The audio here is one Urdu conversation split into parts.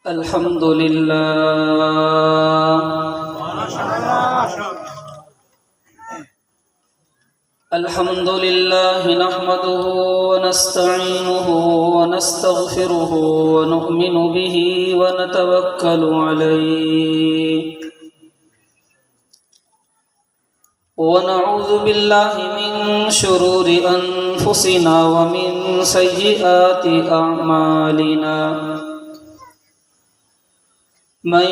الحمد لله الحمد لله نحمده ونستعينه ونستغفره ونؤمن به ونتوكل عليه ونعوذ بالله من شرور أنفسنا ومن سيئات أعمالنا من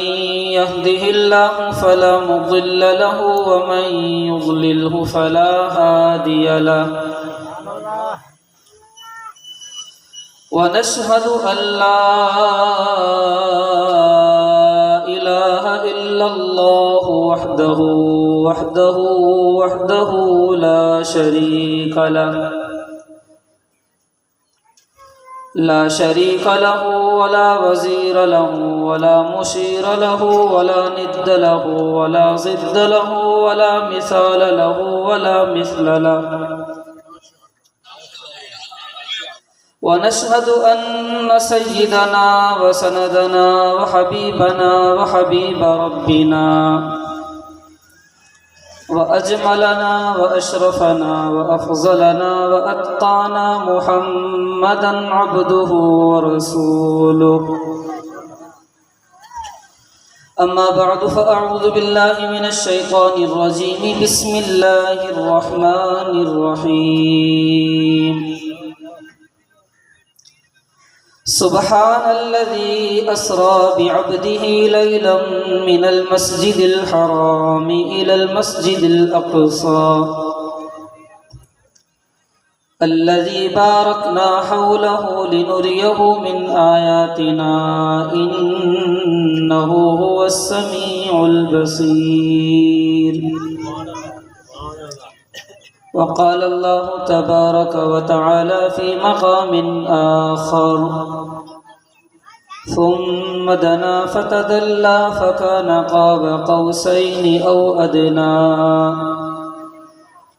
يهده الله فلا مضل له ومن يضلله فلا هادي له ونشهد أن لا إله إلا الله وحده لا شريك له ولا وزير له ولا مشير له ولا ند له ولا ضد له ولا مثال له ولا مثل له ونشهد أن سيدنا وسندنا وحبيبنا وحبيب ربنا وأجملنا وأشرفنا وأفضلنا وأتقانا محمدا عبده ورسوله أما بعد فأعوذ بالله من الشيطان الرجيم بسم الله الرحمن الرحيم سبحان الذي أسرى بعبده ليلا من المسجد الحرام إلى المسجد الأقصى الذي باركنا حوله لنريه من آياتنا إنه هو السميع البصير وقال الله تبارك وتعالى في مقام آخر ثم دنا فتدلى فكان قاب قوسين أو أدنى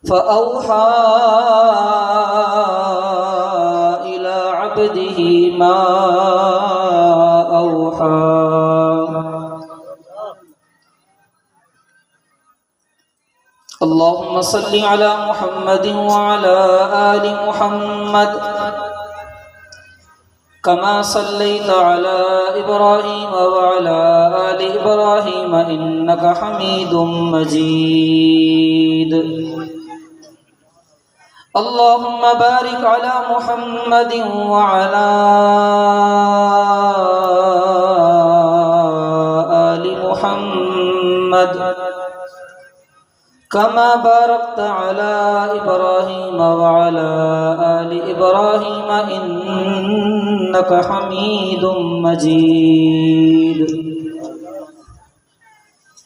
فأوحى إلى عبده ما أوحى اللهم صل على محمد وعلى آل محمد كما صليت على إبراهيم وعلى آل إبراهيم إنك حميد مجيد اللهم بارك على محمد وعلى آل محمد كما باركت على إبراهيم وعلى آل إبراهيم إنك حميد مجيد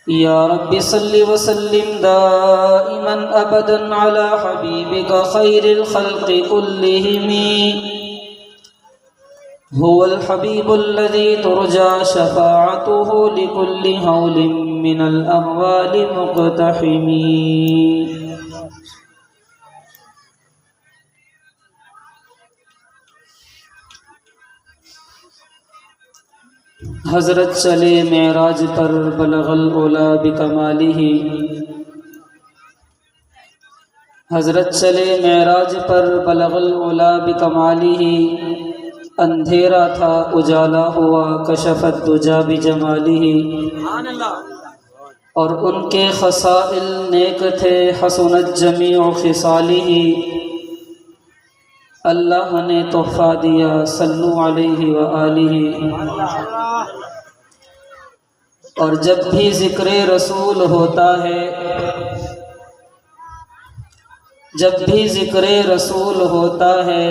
يا رب صل وسلم دائما أبدا على حبيبك خير الخلق كلهم هو الحبيب الذي ترجى شفاعته لكل هول من الأهوال مقتحم حضرت چلے معراج پر بلغ العلا بکمالہ حضرت چلے معراج پر بلغ العلا بکمالہ اندھیرا تھا اجالا ہوا کشف الدجا بجمالہ اور ان کے خصائل نیک تھے حسنت جمیع خصالہ اللہ نے تحفہ دیا صلو علیہ وآلہ اور جب بھی ذکر رسول ہوتا ہے رسول ہوتا ہے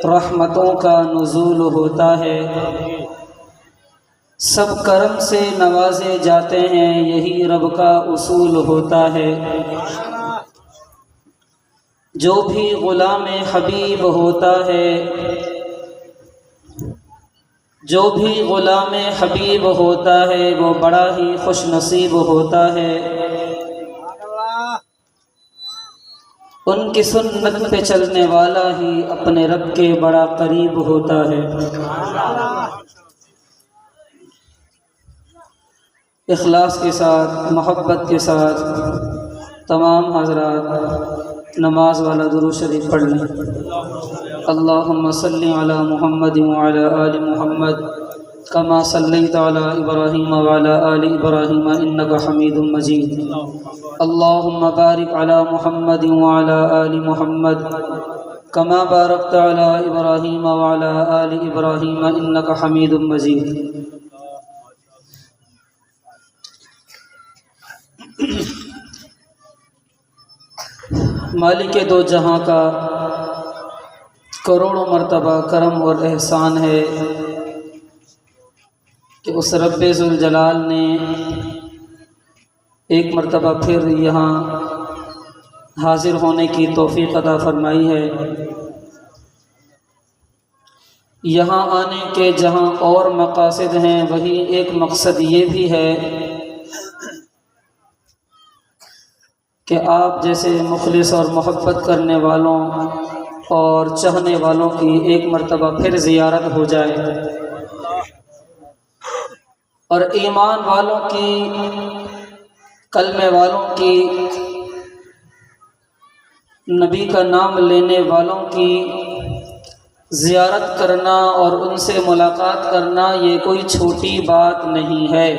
رحمتوں کا نزول ہوتا ہے سب کرم سے نوازے جاتے ہیں یہی رب کا اصول ہوتا ہے جو بھی غلام حبیب ہوتا ہے وہ بڑا ہی خوش نصیب ہوتا ہے ان کی سنت پہ چلنے والا ہی اپنے رب کے بڑا قریب ہوتا ہے۔ اخلاص کے ساتھ محبت کے ساتھ تمام حضرات نماز والا درود شریف پڑھ لیں۔ اللہم صلی علی محمد وعلی آل محمد کما صلیت علی ابراہیم وعلی آل ابراہیم انک حمید مجید۔ اللہم بارک علی محمد وعلی آل محمد کما بارکت علی ابراہیم وعلی آل ابراہیم انک حمید مجید۔ مالک دو جہاں کا کروڑوں مرتبہ کرم اور احسان ہے کہ اس رب ذوالجلال نے ایک مرتبہ پھر یہاں حاضر ہونے کی توفیق عطا فرمائی ہے۔ یہاں آنے کے جہاں اور مقاصد ہیں وہی ایک مقصد یہ بھی ہے کہ آپ جیسے مخلص اور محبت کرنے والوں اور چاہنے والوں کی ایک مرتبہ پھر زیارت ہو جائے اور ایمان والوں کی، کلمے والوں کی، نبی کا نام لینے والوں کی زیارت کرنا اور ان سے ملاقات کرنا یہ کوئی چھوٹی بات نہیں ہے۔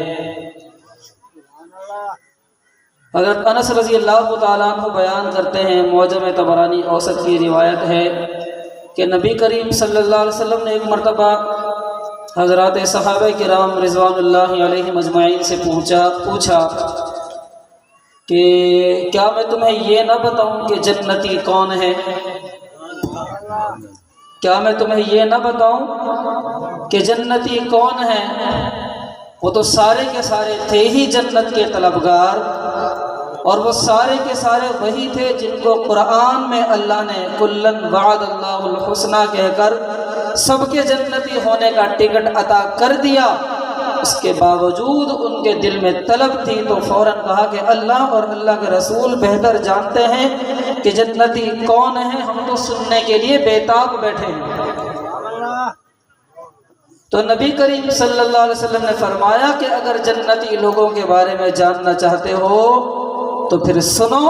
حضرت انس رضی اللہ تعالیٰ عنہ بیان کرتے ہیں، معجم طبرانی اوسط کی روایت ہے کہ نبی کریم صلی اللہ علیہ وسلم نے ایک مرتبہ حضرات صحابہ کرام رضوان اللہ علیہم اجمعین سے پوچھا کہ کیا میں تمہیں یہ نہ بتاؤں کہ جنتی کون ہے؟ کیا میں تمہیں یہ نہ بتاؤں کہ جنتی کون ہے؟ وہ تو سارے کے سارے تھے ہی جنت کے طلبگار، اور وہ سارے کے سارے وہی تھے جن کو قرآن میں اللہ نے کلن وعد اللہ الحسنہ کہہ کر سب کے جنتی ہونے کا ٹکٹ عطا کر دیا۔ اس کے باوجود ان کے دل میں طلب تھی تو فوراً کہا کہ اللہ اور اللہ کے رسول بہتر جانتے ہیں کہ جنتی کون ہیں، ہم تو سننے کے لیے بےتاب بیٹھے ہیں۔ تو نبی کریم صلی اللہ علیہ وسلم نے فرمایا کہ اگر جنتی لوگوں کے بارے میں جاننا چاہتے ہو تو پھر سنو،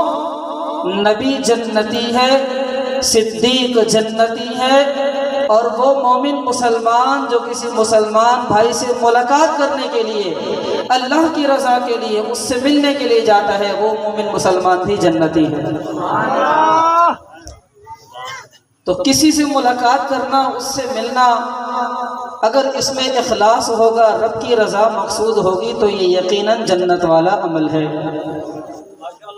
نبی جنتی ہے، صدیق جنتی ہے، اور وہ مومن مسلمان جو کسی مسلمان بھائی سے ملاقات کرنے کے لیے، اللہ کی رضا کے لیے، اس سے ملنے کے لیے جاتا ہے، وہ مومن مسلمان بھی جنتی ہے۔ تو کسی سے ملاقات کرنا، اس سے ملنا، اگر اس میں اخلاص ہوگا، رب کی رضا مقصود ہوگی تو یہ یقیناً جنت والا عمل ہے۔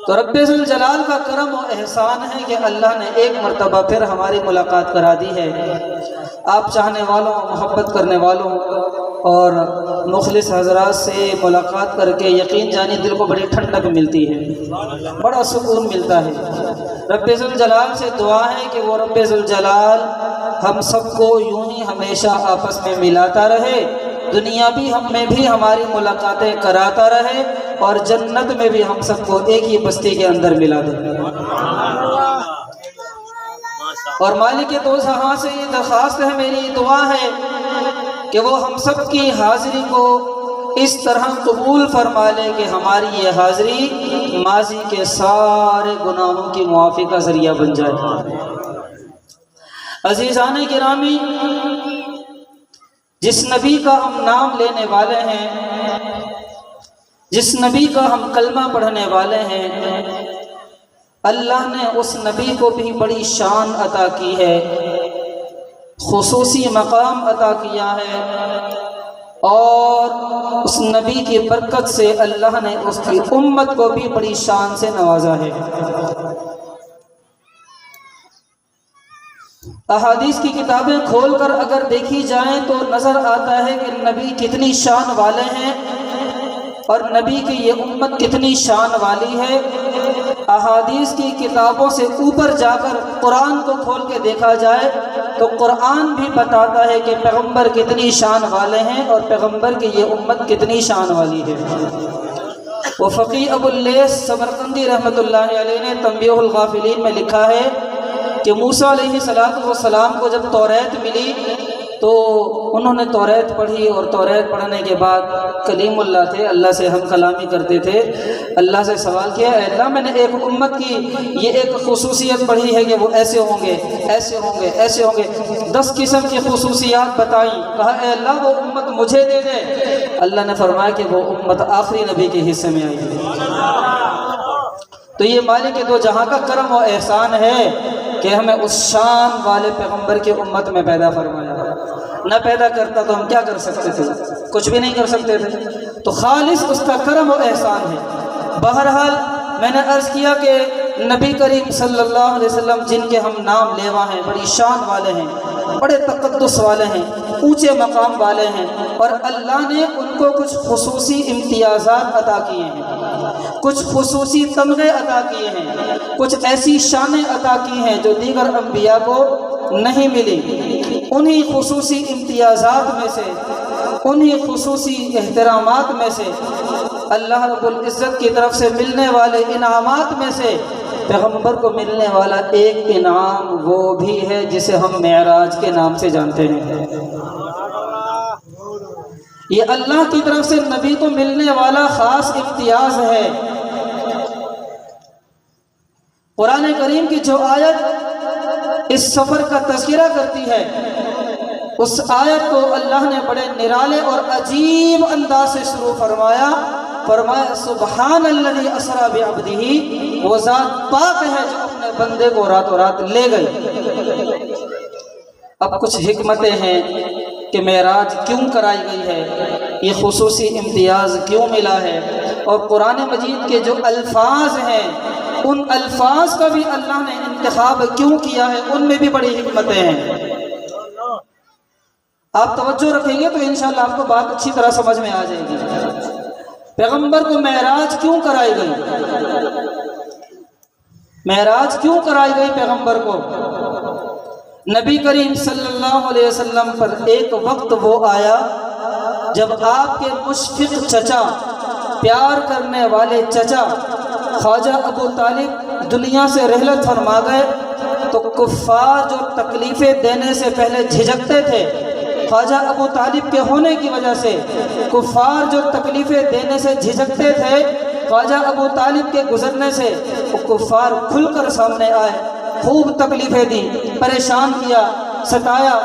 تو رب ذوالجلال کا کرم و احسان ہے کہ اللہ نے ایک مرتبہ پھر ہماری ملاقات کرا دی ہے۔ آپ چاہنے والوں، محبت کرنے والوں اور مخلص حضرات سے ملاقات کر کے یقین جانی دل کو بڑی ٹھنڈک ملتی ہے، بڑا سکون ملتا ہے۔ رب ذوالجلال سے دعا ہے کہ وہ رب ذوالجلال ہم سب کو یوں ہی ہمیشہ آپس میں ملاتا رہے، دنیا بھی ہم میں بھی ہماری ملاقاتیں کراتا رہے، اور جنت میں بھی ہم سب کو ایک ہی بستی کے اندر ملا دے۔ اور مالک دو جہاں سے یہ درخواست ہے، میری دعا ہے کہ وہ ہم سب کی حاضری کو اس طرح قبول فرما لے کہ ہماری یہ حاضری ماضی کے سارے گناہوں کی معافی کا ذریعہ بن جائے۔ عزیزان گرامی، جس نبی کا ہم نام لینے والے ہیں، جس نبی کا ہم کلمہ پڑھنے والے ہیں، اللہ نے اس نبی کو بھی بڑی شان عطا کی ہے، خصوصی مقام عطا کیا ہے، اور اس نبی کی برکت سے اللہ نے اس کی امت کو بھی بڑی شان سے نوازا ہے۔ احادیث کی کتابیں کھول کر اگر دیکھی جائیں تو نظر آتا ہے کہ نبی کتنی شان والے ہیں اور نبی کی یہ امت کتنی شان والی ہے۔ احادیث کی کتابوں سے اوپر جا کر قرآن کو کھول کے دیکھا جائے تو قرآن بھی بتاتا ہے کہ پیغمبر کتنی شان والے ہیں اور پیغمبر کی یہ امت کتنی شان والی ہے۔ وہ فقیہ ابو اللیث سمرقندی رحمۃ اللہ علیہ نے تنبیہ الغافلین میں لکھا ہے کہ موسیٰ علیہ السلام کو جب توریت ملی تو انہوں نے توریت پڑھی، اور توریت پڑھنے کے بعد کلیم اللہ تھے، اللہ سے ہم کلامی کرتے تھے، اللہ سے سوال کیا، اے اللہ میں نے ایک امت کی یہ ایک خصوصیت پڑھی ہے کہ وہ ایسے ہوں گے، ایسے ہوں گے، ایسے ہوں گے، 10 قسم کی خصوصیات بتائیں، کہا اے اللہ وہ امت مجھے دے دے۔ اللہ نے فرمایا کہ وہ امت آخری نبی کے حصے میں آئی ہے۔ تو یہ مالک دو جہاں کا کرم و احسان ہے کہ ہمیں اس شان والے پیغمبر کی امت میں پیدا فرمایا۔ نہ پیدا کرتا تو ہم کیا کر سکتے تھے؟ کچھ بھی نہیں کر سکتے تھے۔ تو خالص اس کا کرم و احسان ہے۔ بہرحال میں نے عرض کیا کہ نبی کریم صلی اللہ علیہ وسلم جن کے ہم نام لیوا ہیں، بڑی شان والے ہیں، بڑے تقدس والے ہیں، اونچے مقام والے ہیں، اور اللہ نے ان کو کچھ خصوصی امتیازات عطا کیے ہیں، کچھ خصوصی تمغے عطا کیے ہیں، کچھ ایسی شانیں عطا کی ہیں جو دیگر انبیاء کو نہیں ملی۔ انہی خصوصی امتیازات میں سے، انہی خصوصی احترامات میں سے، اللہ رب العزت کی طرف سے ملنے والے انعامات میں سے پیغمبر کو ملنے والا ایک انعام وہ بھی ہے جسے ہم معراج کے نام سے جانتے ہیں۔ یہ اللہ کی طرف سے نبی کو ملنے والا خاص امتیاز ہے۔ قرآن کریم کی جو آیت اس سفر کا تذکرہ کرتی ہے، اس آیت کو اللہ نے بڑے نرالے اور عجیب انداز سے شروع فرمایا سبحان الذی اسری بعبدہ، وہ ذات پاک ہے جو اپنے بندے کو راتوں رات لے گئی۔ اب کچھ حکمتیں ہیں کہ معراج کیوں کرائی گئی ہے، یہ خصوصی امتیاز کیوں ملا ہے، اور قرآن مجید کے جو الفاظ ہیں ان الفاظ کا بھی اللہ نے انتخاب کیوں کیا ہے، ان میں بھی بڑی حکمتیں ہیں۔ آپ توجہ رکھیں گے تو انشاءاللہ آپ کو بات اچھی طرح سمجھ میں آ جائے گی۔ پیغمبر کو معراج کیوں کرائی گئی؟ معراج کیوں کرائی گئی پیغمبر کو؟ نبی کریم صلی اللہ علیہ وسلم پر ایک وقت وہ آیا جب آپ کے مشفق چچا، پیار کرنے والے چچا خواجہ ابو طالب دنیا سے رحلت فرما گئے، تو کفار جو تکلیفیں دینے سے پہلے جھجکتے تھے، خواجہ ابو طالب کے ہونے کی وجہ سے کفار جو تکلیفیں دینے سے جھجکتے تھے، خواجہ ابو طالب کے گزرنے سے وہ کفار کھل کر سامنے آئے، خوب تکلیفیں دی، پریشان کیا، ستایا،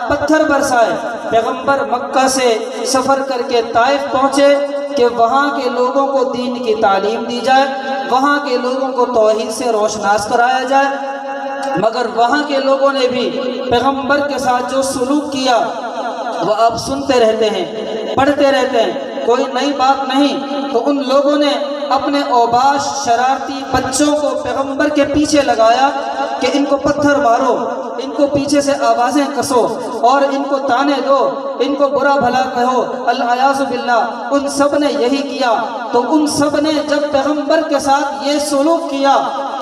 پتھر برسائے۔ پیغمبر مکہ سے سفر کر کے طائف پہنچے کہ وہاں کے لوگوں کو دین کی تعلیم دی جائے، وہاں کے لوگوں کو توحید سے روشناس کرایا جائے، مگر وہاں کے لوگوں نے بھی پیغمبر کے ساتھ جو سلوک کیا وہ آپ سنتے رہتے ہیں، پڑھتے رہتے ہیں، کوئی نئی بات نہیں۔ تو ان لوگوں نے اپنے اوباش شرارتی بچوں کو پیغمبر کے پیچھے لگایا کہ ان کو پتھر مارو، ان کو پیچھے سے آوازیں کسو اور ان کو تانے دو، ان کو برا بھلا کہو، العیاذ باللہ۔ ان سب نے یہی کیا۔ تو ان سب نے جب پیغمبر کے ساتھ یہ سلوک کیا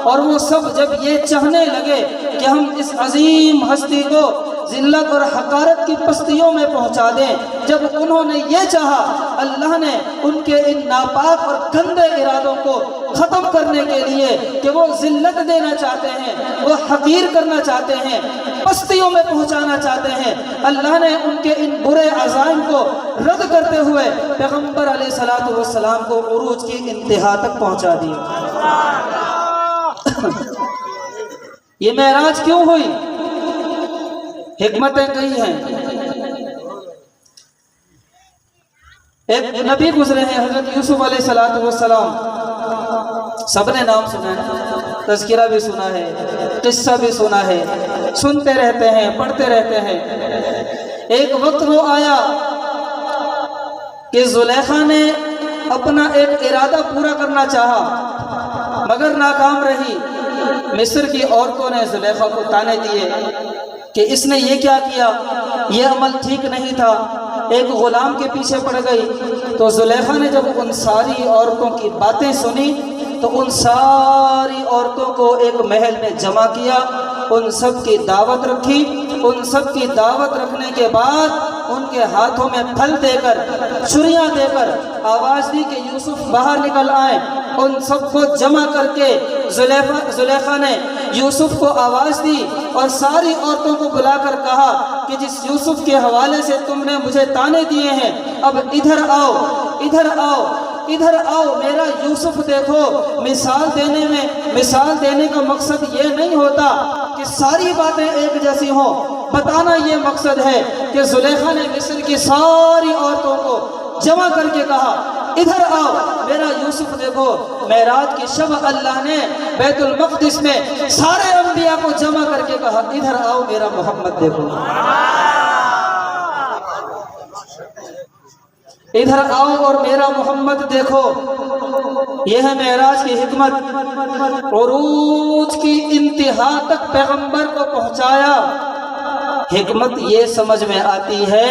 اور وہ سب جب یہ چاہنے لگے کہ ہم اس عظیم ہستی کو ذلت اور حقارت کی پستیوں میں پہنچا دیں، جب انہوں نے یہ چاہا، اللہ نے ان کے ان ناپاک اور گندے ارادوں کو ختم کرنے کے لیے کہ وہ ذلت دینا چاہتے ہیں، وہ حقیر کرنا چاہتے ہیں، پستیوں میں پہنچانا چاہتے ہیں، اللہ نے ان کے ان برے عزائم کو رد کرتے ہوئے پیغمبر علیہ الصلوۃ والسلام کو عروج کی انتہا تک پہنچا دیا۔ یہ معراج کیوں ہوئی؟ حکمتیں کئی ہیں۔ ایک نبی گزرے ہیں حضرت یوسف علیہ السلام، سب نے نام سنا ہے، تذکرہ بھی سنا ہے، قصہ بھی سنا ہے، سنتے رہتے ہیں، پڑھتے رہتے ہیں۔ ایک وقت وہ آیا کہ زلیخا نے اپنا ایک ارادہ پورا کرنا چاہا مگر ناکام رہی۔ مصر کی عورتوں نے زلیخا کو تانے دیے کہ اس نے یہ کیا کیا، یہ عمل ٹھیک نہیں تھا، ایک غلام کے پیچھے پڑ گئی۔ تو زلیخا نے جب ان ساری عورتوں کی باتیں سنی تو ان ساری عورتوں کو ایک محل میں جمع کیا، ان سب کی دعوت رکھی۔ ان سب کی دعوت رکھنے کے بعد ان کے ہاتھوں میں پھل دے کر، چھریاں دے کر آواز دی کہ یوسف باہر نکل آئے۔ ان سب کو جمع کر کے زلیخا نے یوسف کو آواز دی اور ساری عورتوں کو بلا کر کہا کہ جس یوسف کے حوالے سے تم نے مجھے طعنے دیے ہیں، اب ادھر آؤ، ادھر آؤ، ادھر آؤ، میرا یوسف دیکھو۔ مثال دینے کا مقصد یہ نہیں ہوتا کہ ساری باتیں ایک جیسی ہوں، بتانا یہ مقصد ہے کہ زلیخا نے مصر کی ساری عورتوں کو جمع کر کے کہا ادھر آؤ، میرا یوسف دیکھو۔ معراج کی شب اللہ نے بیت المقدس میں سارے انبیاء کو جمع کر کے کہا ادھر آؤ، میرا محمد دیکھو، ادھر آؤ اور میرا محمد دیکھو۔ یہ ہے معراج کی حکمت، عروج کی انتہا تک پیغمبر کو پہنچایا۔ حکمت یہ سمجھ میں آتی ہے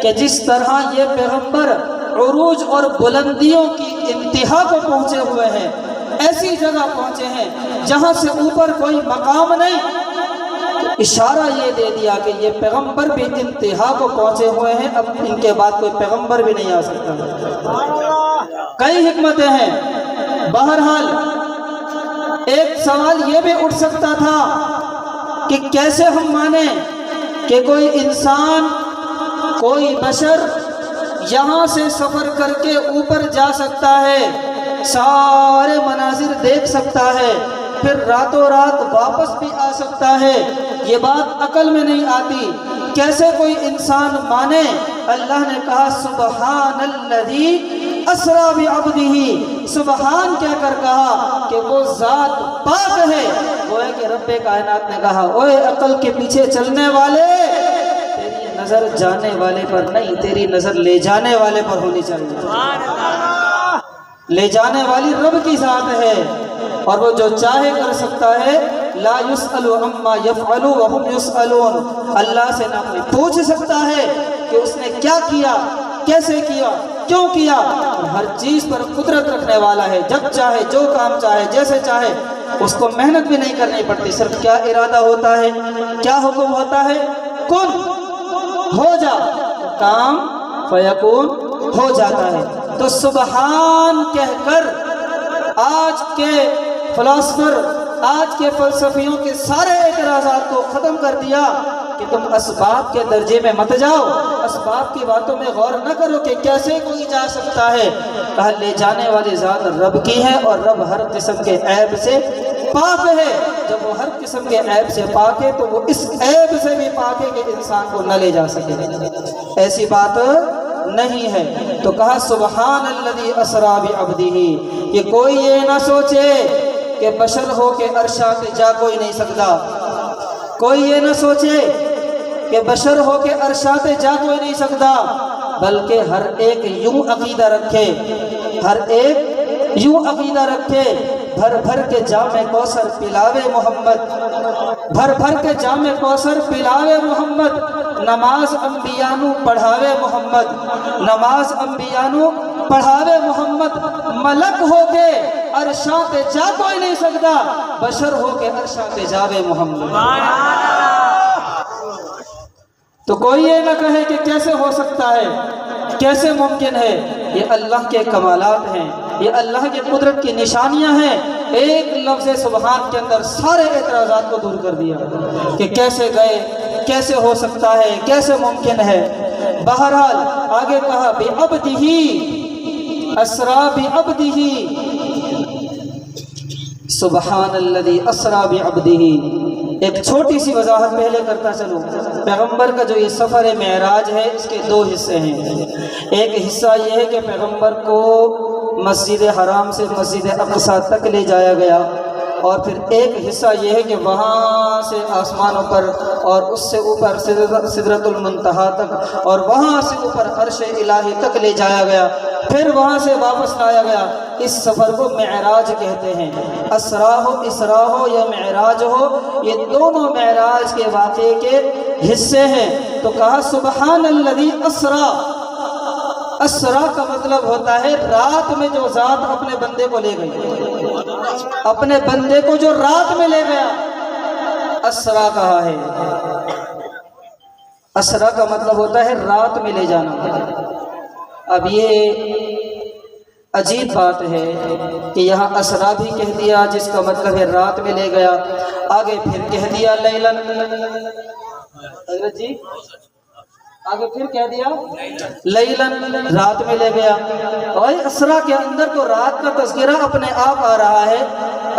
کہ جس طرح یہ پیغمبر عروج اور بلندیوں کی انتہا کو پہنچے ہوئے ہیں، ایسی جگہ پہنچے ہیں جہاں سے اوپر کوئی مقام نہیں، اشارہ یہ دے دیا کہ یہ پیغمبر بھی انتہا کو پہنچے ہوئے ہیں، اب ان کے بعد کوئی پیغمبر بھی نہیں آ سکتا۔ کئی حکمتیں ہیں۔ بہرحال ایک سوال یہ بھی اٹھ سکتا تھا کہ کیسے ہم مانیں کہ کوئی انسان، کوئی بشر یہاں سے سفر کر کے اوپر جا سکتا ہے، سارے مناظر دیکھ سکتا ہے، پھر راتوں رات واپس بھی آ سکتا ہے۔ یہ بات عقل میں نہیں آتی، کیسے کوئی انسان مانے؟ اللہ نے کہا سبحان الذی اسریٰ بعبدہ، سبحان کہہ کر کہا کہ وہ ذات پاک ہے۔ وہ ہے کہ رب کائنات نے کہا اوے عقل کے پیچھے چلنے والے، تیری نظر جانے والے پر نہیں، تیری نظر لے جانے والے پر ہونی چاہیے۔ لے جانے والی رب کی ذات ہے، اور وہ جو چاہے کر سکتا ہے۔ لا یسأل عما یفعل وهم یسألون، اللہ سے نہ کوئی پوچھ سکتا ہے کہ اس نے کیا کیا، کیسے کیا، کیوں کیا، اور ہر چیز پر قدرت رکھنے والا ہے، جب چاہے جو کام چاہے جیسے چاہے، اس کو محنت بھی نہیں کرنی پڑتی، صرف کیا ارادہ ہوتا ہے، کیا حکم ہوتا ہے، کن ہو جا، کام فیکون ہو جاتا ہے۔ تو سبحان کہہ کر آج کے فلاسفر، آج کے فلسفیوں کے سارے اعتراضات کو ختم کر دیا کہ تم اسباب کے درجے میں مت جاؤ، اسباب کی باتوں میں غور نہ کرو کہ کیسے کوئی جا سکتا ہے۔ کہا لے جانے والی ذات رب کی ہے، اور رب ہر قسم کے عیب سے پاک ہے۔ جب وہ ہر قسم کے عیب سے پاک ہے تو وہ اس عیب سے بھی پاک ہے کہ انسان کو نہ لے جا سکے، ایسی بات نہیں ہے۔ تو کہا سبحان الذی اسریٰ بعبدہ، کہ کوئی یہ نہ سوچے کہ بشر ہو کے عرشات جا کوئی نہیں سکتا، کوئی یہ نہ سوچے کہ بشر ہو کے عرشات جا کوئی نہیں سکتا، بلکہ ہر ایک یوں عقیدہ رکھے، ہر ایک یوں عقیدہ رکھے، بھر بھر کے جام کوثر پلاوے محمد، بھر بھر کے جام کوثر پلاوے محمد، نماز انبیانو پڑھاوے محمد، نماز انبیانو پڑھاوے محمد، ملک ہو کے عرشات جا کوئی نہیں سکتا، بشر ہو کے عرشات جاوے محمد۔ تو کوئی یہ نہ کہے کہ کیسے ہو سکتا ہے، کیسے ممکن ہے، یہ اللہ کے کمالات ہیں، یہ اللہ کی قدرت کی نشانیاں ہیں۔ ایک لفظ سبحان کے اندر سارے اعتراضات کو دور کر دیا کہ کیسے گئے، کیسے ہو سکتا ہے، کیسے ممکن ہے۔ بہرحال آگے کہا بعبدہ، اسریٰ بعبدہ، سبحان الذی اسریٰ بعبدہ۔ ایک چھوٹی سی وضاحت پہلے کرتا چلوں، پیغمبر کا جو یہ سفر معراج ہے اس کے دو حصے ہیں۔ ایک حصہ یہ ہے کہ پیغمبر کو مسجد حرام سے مسجد اقصی تک لے جایا گیا، اور پھر ایک حصہ یہ ہے کہ وہاں سے آسمانوں پر اور اس سے اوپر سدرۃ المنتہا تک، اور وہاں سے اوپر عرش الہی تک لے جایا گیا، پھر وہاں سے واپس لایا گیا۔ اس سفر کو معراج کہتے ہیں۔ اسریٰ ہو، اسراء ہو یا معراج ہو، یہ دونوں معراج کے واقعے کے حصے ہیں۔ تو کہا سبحان الذی اسریٰ، اسریٰ کا مطلب ہوتا ہے رات میں جو ذات اپنے بندے کو لے گئی، اپنے بندے کو جو رات میں لے گیا، اسریٰ کہا ہے۔ اسریٰ کا مطلب ہوتا ہے رات میں لے جانا۔ اب یہ عجیب بات ہے کہ یہاں اسرا بھی کہہ دیا جس کا مطلب ہے رات میں لے گیا، آگے پھر کہہ دیا لیلن، حضرت جی آگے پھر کہہ دیا لیلن، رات میں لے گیا۔ اور اسرا کے اندر تو رات کا تذکرہ اپنے آپ آ رہا ہے،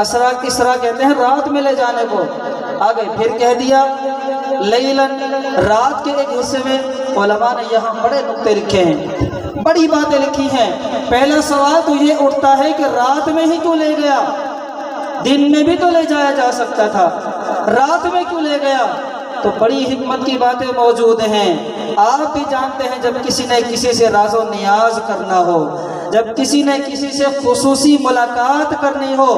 اسرا کسرا کہتے ہیں رات میں لے جانے کو، آگے پھر کہہ دیا لیلن، رات کے ایک حصے میں۔ علماء نے یہاں بڑے نقطے لکھے ہیں، بڑی باتیں لکھی ہیں۔ پہلا سوال تو یہ اٹھتا ہے کہ رات میں ہی کیوں لے گیا؟ دن میں بھی تو لے جایا جا سکتا تھا، رات میں کیوں لے گیا؟ تو بڑی حکمت کی باتیں موجود ہیں۔ آپ بھی جانتے ہیں جب کسی نے کسی سے راز و نیاز کرنا ہو، جب کسی نے کسی سے خصوصی ملاقات کرنی ہو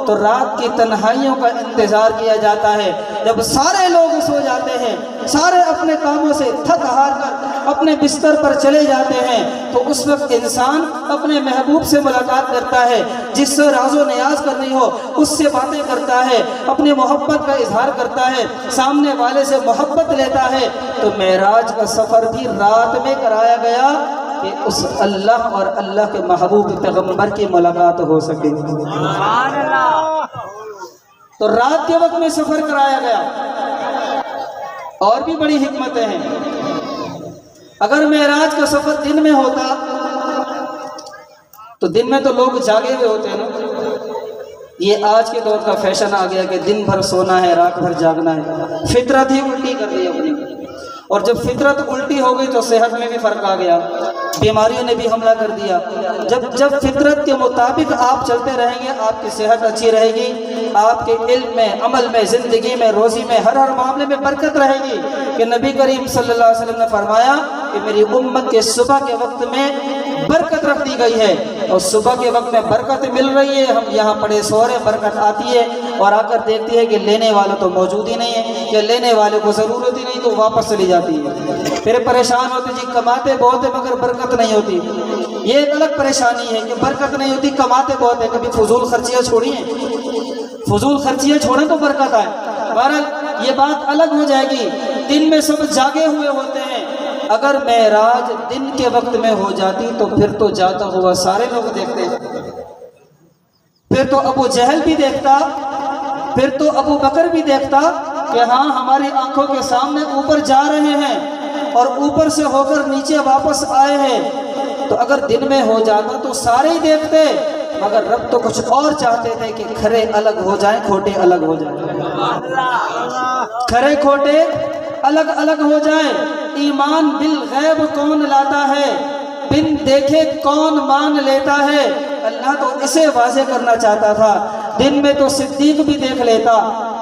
تو رات کی تنہائیوں کا انتظار کیا جاتا ہے۔ جب سارے لوگ سو جاتے ہیں، سارے اپنے کاموں سے تھک ہار کر اپنے بستر پر چلے جاتے ہیں، تو اس وقت انسان اپنے محبوب سے ملاقات کرتا ہے، جس سے راز و نیاز کرنی ہو اس سے باتیں کرتا ہے، اپنی محبت کا اظہار کرتا ہے، سامنے والے سے محبت لیتا ہے۔ تو معراج کا سفر بھی رات میں کرایا گیا کہ اس اللہ اور اللہ کے محبوب پیغمبر کی ملاقات ہو سکے۔ تو رات کے وقت میں سفر کرایا گیا۔ اور بھی بڑی حکمتیں ہیں۔ اگر معراج کا سفر دن میں ہوتا تو دن میں تو لوگ جاگے ہوئے ہوتے ہیں نا، یہ آج کے دور کا فیشن آ گیا کہ دن بھر سونا ہے رات بھر جاگنا ہے، فطرت ہی الٹی کر رہی ہے اپنی۔ اور جب فطرت الٹی ہو گئی تو صحت میں بھی فرق آ گیا، بیماریوں نے بھی حملہ کر دیا۔ جب فطرت کے مطابق آپ چلتے رہیں گے آپ کی صحت اچھی رہے گی، آپ کے علم میں، عمل میں، زندگی میں، روزی میں، ہر معاملے میں برکت رہے گی۔ کہ نبی کریم صلی اللہ علیہ وسلم نے فرمایا کہ میری امت کے صبح کے وقت میں برکت رکھ دی گئی ہے، اور صبح کے وقت میں برکت مل رہی ہے، ہم یہاں پڑے سو رہے، برکت آتی ہے اور آ کر دیکھتی ہے کہ لینے والا تو موجود ہی نہیں ہے، کہ لینے والے کو ضرورت ہی نہیں تو واپس چلی جاتی ہے۔ پھر پریشان ہوتے جی کماتے بہت ہے مگر برکت نہیں ہوتی۔ یہ ایک الگ پریشانی ہے کہ برکت نہیں ہوتی، کماتے بہت ہے، کبھی فضول خرچیاں چھوڑیے، فضول خرچیاں چھوڑیں تو برکت آئے۔ بہرحال یہ بات الگ ہو جائے گی۔ دن میں سب جاگے ہوئے ہوتے ہیں، اگر معراج دن کے وقت میں ہو جاتی تو پھر تو جاتا ہوا سارے لوگ دیکھتے، پھر تو ابو جہل بھی دیکھتا، پھر تو ابو بکر بھی دیکھتا کہ ہاں ہماری آنکھوں کے سامنے اوپر جا رہے ہیں اور اوپر سے ہو کر نیچے واپس آئے ہیں۔ تو اگر دن میں ہو جاتا تو سارے ہی دیکھتے، مگر رب تو کچھ اور چاہتے تھے کہ کھرے الگ ہو جائیں کھوٹے الگ ہو جائیں، کھرے کھوٹے الگ الگ ہو جائیں۔ ایمان بالغیب کون لاتا ہے، بن دیکھے کون مان لیتا ہے۔ اللہ تو اسے واضح کرنا چاہتا تھا۔ دن میں تو صدیق بھی دیکھ لیتا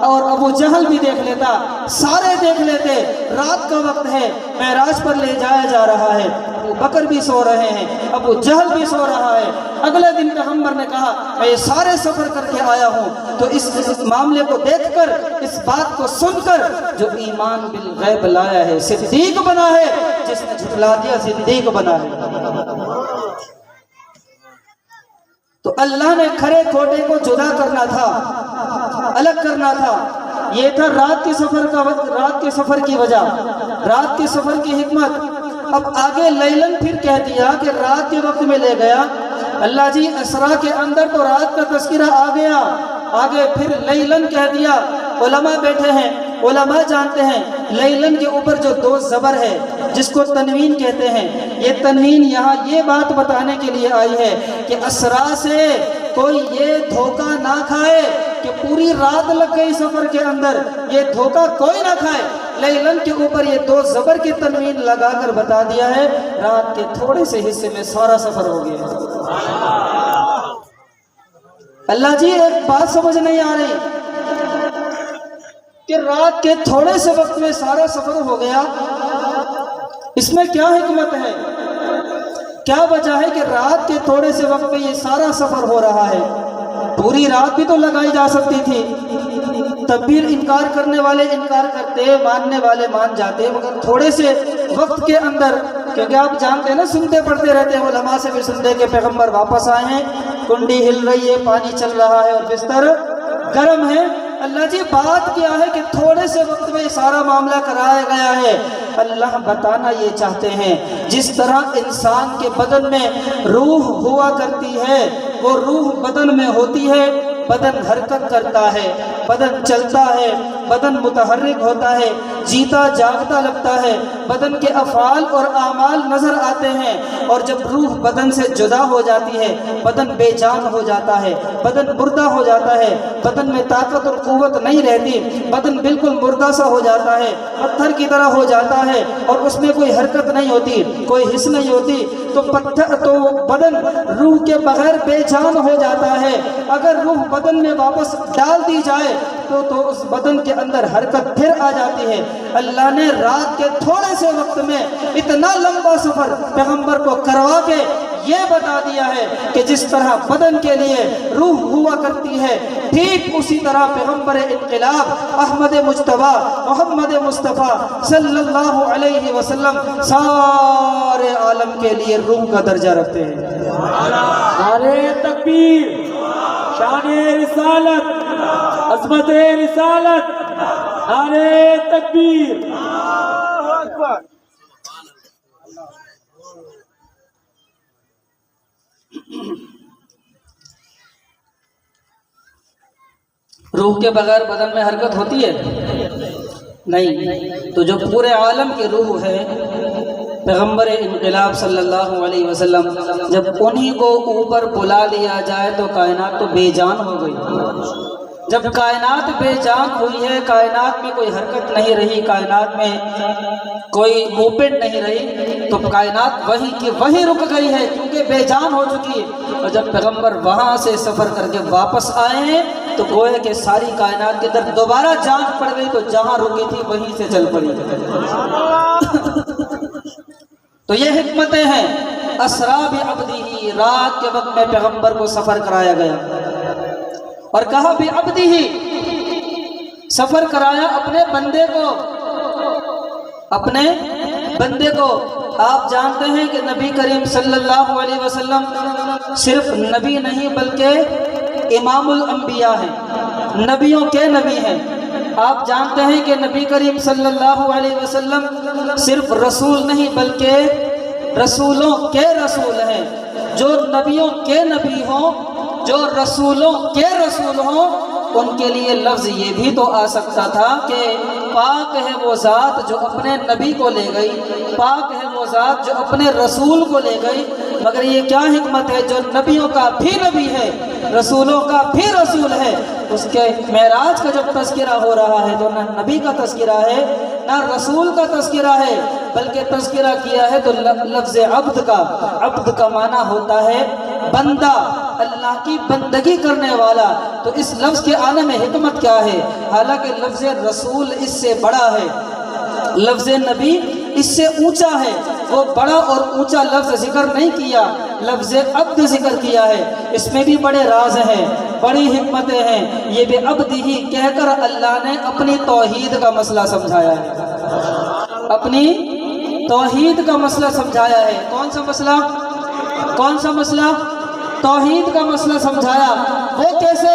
اور ابو جہل بھی دیکھ لیتا، سارے دیکھ لیتے۔ رات کا وقت ہے، معراج پر لے جایا جا رہا ہے، ابو بکر بھی سو رہے ہیں، ابو جہل بھی سو رہا ہے۔ اگلے دن پیغمبر نے کہا میں یہ سارے سفر کر کے آیا ہوں، تو اس معاملے کو دیکھ کر، اس بات کو سن کر جو ایمان بالغیب لایا ہے صدیق بنا ہے، جس نے جھٹلا دیا زندیق بنا ہے۔ تو اللہ نے کھرے کھوٹے کو جدا کرنا تھا، الگ کرنا تھا۔ یہ تھا رات کے سفر کا وقت، رات کے سفر کی وجہ، رات کے سفر کی حکمت۔ اب آگے لیلن پھر کہہ دیا کہ رات کے وقت میں لے گیا۔ اللہ جی اسرا کے اندر تو رات کا تذکرہ آ گیا، آگے پھر لیلن کہہ دیا۔ علماء بیٹھے ہیں، علماء جانتے ہیں لیلن کے اوپر جو دو زبر ہے جس کو تنوین کہتے ہیں، یہ تنوین یہاں یہ بات بتانے کے لیے آئی ہے کہ اسرا سے کوئی یہ دھوکہ نہ کھائے کہ پوری رات لگ گئی سفر کے اندر، یہ دھوکہ کوئی نہ کھائے۔ لیلن کے اوپر یہ دو زبر کی تنوین لگا کر بتا دیا ہے رات کے تھوڑے سے حصے میں سارا سفر ہو گیا۔ اللہ جی ایک بات سمجھ نہیں آ رہی کہ رات کے تھوڑے سے وقت میں سارا سفر ہو گیا، اس میں کیا حکمت ہے؟ کیا وجہ ہے کہ رات کے تھوڑے سے وقت میں یہ سارا سفر ہو رہا ہے؟ پوری رات بھی تو لگائی جا سکتی تھی، تب بھی انکار کرنے والے انکار کرتے، ماننے والے مان جاتے، مگر تھوڑے سے وقت کے اندر، کیونکہ آپ جانتے ہیں نا سنتے پڑھتے رہتے ہیں، علماء سے بھی سنتے کہ پیغمبر واپس آئے ہیں، کنڈی ہل رہی ہے، پانی چل رہا ہے اور بستر گرم ہے۔ اللہ جی بات کیا ہے کہ تھوڑے سے وقت میں سارا معاملہ کرایا گیا ہے، اللہ بتانا یہ چاہتے ہیں جس طرح انسان کے بدن میں روح ہوا کرتی ہے، وہ روح بدن میں ہوتی ہے، بدن حرکت کرتا ہے، بدن چلتا ہے، بدن متحرک ہوتا ہے، جیتا جاگتا لگتا ہے، بدن کے افعال اور اعمال نظر آتے ہیں، اور جب روح بدن سے جدا ہو جاتی ہے بدن بے جان ہو جاتا ہے، بدن مردہ ہو جاتا ہے، بدن میں طاقت اور قوت نہیں رہتی، بدن بالکل مردہ سا ہو جاتا ہے، پتھر کی طرح ہو جاتا ہے، اور اس میں کوئی حرکت نہیں ہوتی، کوئی حس نہیں ہوتی، تو بدن روح کے بغیر بے جان ہو جاتا ہے۔ اگر روح بدن میں واپس ڈال دی جائے تو اس بدن کے اندر حرکت پھر آ جاتی ہے۔ اللہ نے رات کے تھوڑے سے وقت میں اتنا لمبا سفر پیغمبر کو کروا کے یہ بتا دیا ہے کہ جس طرح بدن کے لیے روح ہوا کرتی ہے، ٹھیک اسی طرح پیغمبر انقلاب احمد مجتبی محمد مصطفیٰ صلی اللہ علیہ وسلم سارے عالم کے لیے روح کا درجہ رکھتے ہیں۔ نعرہ تکبیر، شان رسالت، عظمت رسالت، نعرہ تکبیر۔ روح کے بغیر بدن میں حرکت ہوتی ہے؟ نہیں۔ تو جو پورے عالم کی روح ہے پیغمبر انقلاب صلی اللہ علیہ وسلم، جب انہی کو اوپر بلا لیا جائے تو کائنات تو بے جان ہو گئی۔ جب کائنات بے جان ہوئی ہے، کائنات میں کوئی حرکت نہیں رہی، کائنات میں کوئی موومنٹ نہیں رہی، تو کائنات وہی کی وہی رک گئی ہے کیونکہ بے جان ہو چکی ہے۔ اور جب پیغمبر وہاں سے سفر کر کے واپس آئے ہیں تو گویا کہ ساری کائنات کے اندر دوبارہ جان پڑ گئی، تو جہاں رکی تھی وہیں سے چل پڑی۔ تو یہ حکمتیں ہیں۔ اسرا بعبدہ، رات کے وقت میں پیغمبر کو سفر کرایا گیا، اور کہا بعبدہ، سفر کرایا اپنے بندے کو، اپنے بندے کو۔ آپ جانتے ہیں کہ نبی کریم صلی اللہ علیہ وسلم صرف نبی نہیں بلکہ امام الانبیاء ہیں، نبیوں کے نبی ہیں۔ آپ جانتے ہیں کہ نبی کریم صلی اللہ علیہ وسلم صرف رسول نہیں بلکہ رسولوں کے رسول ہیں۔ جو نبیوں کے نبی ہوں، جو رسولوں کے رسول ہوں، ان کے لیے لفظ یہ بھی تو آ سکتا تھا کہ پاک ہے وہ ذات جو اپنے نبی کو لے گئی، پاک ہے وہ ذات جو اپنے رسول کو لے گئی، مگر یہ کیا حکمت ہے جو نبیوں کا بھی نبی ہے، رسولوں کا بھی رسول ہے، اس کے معراج کا جب تذکرہ ہو رہا ہے تو نہ نبی کا تذکرہ ہے نہ رسول کا تذکرہ ہے، بلکہ تذکرہ کیا ہے تو لفظ عبد کا۔ عبد کا معنی ہوتا ہے بندہ، اللہ کی بندگی کرنے والا۔ تو اس لفظ کے آنے میں حکمت کیا ہے؟ حالانکہ لفظ رسول اس سے بڑا ہے، لفظ نبی اس سے اونچا ہے، وہ بڑا اور اونچا لفظ ذکر نہیں کیا، لفظ عبد ذکر کیا ہے۔ اس میں بھی بڑے راز ہیں، بڑی حکمتیں ہیں۔ یہ بے عبد ہی کہہ کر اللہ نے اپنی توحید کا مسئلہ سمجھایا ہے، اپنی توحید کا مسئلہ سمجھایا ہے۔ کون سا مسئلہ؟ کون سا مسئلہ؟ توحید کا مسئلہ سمجھایا۔ وہ کیسے؟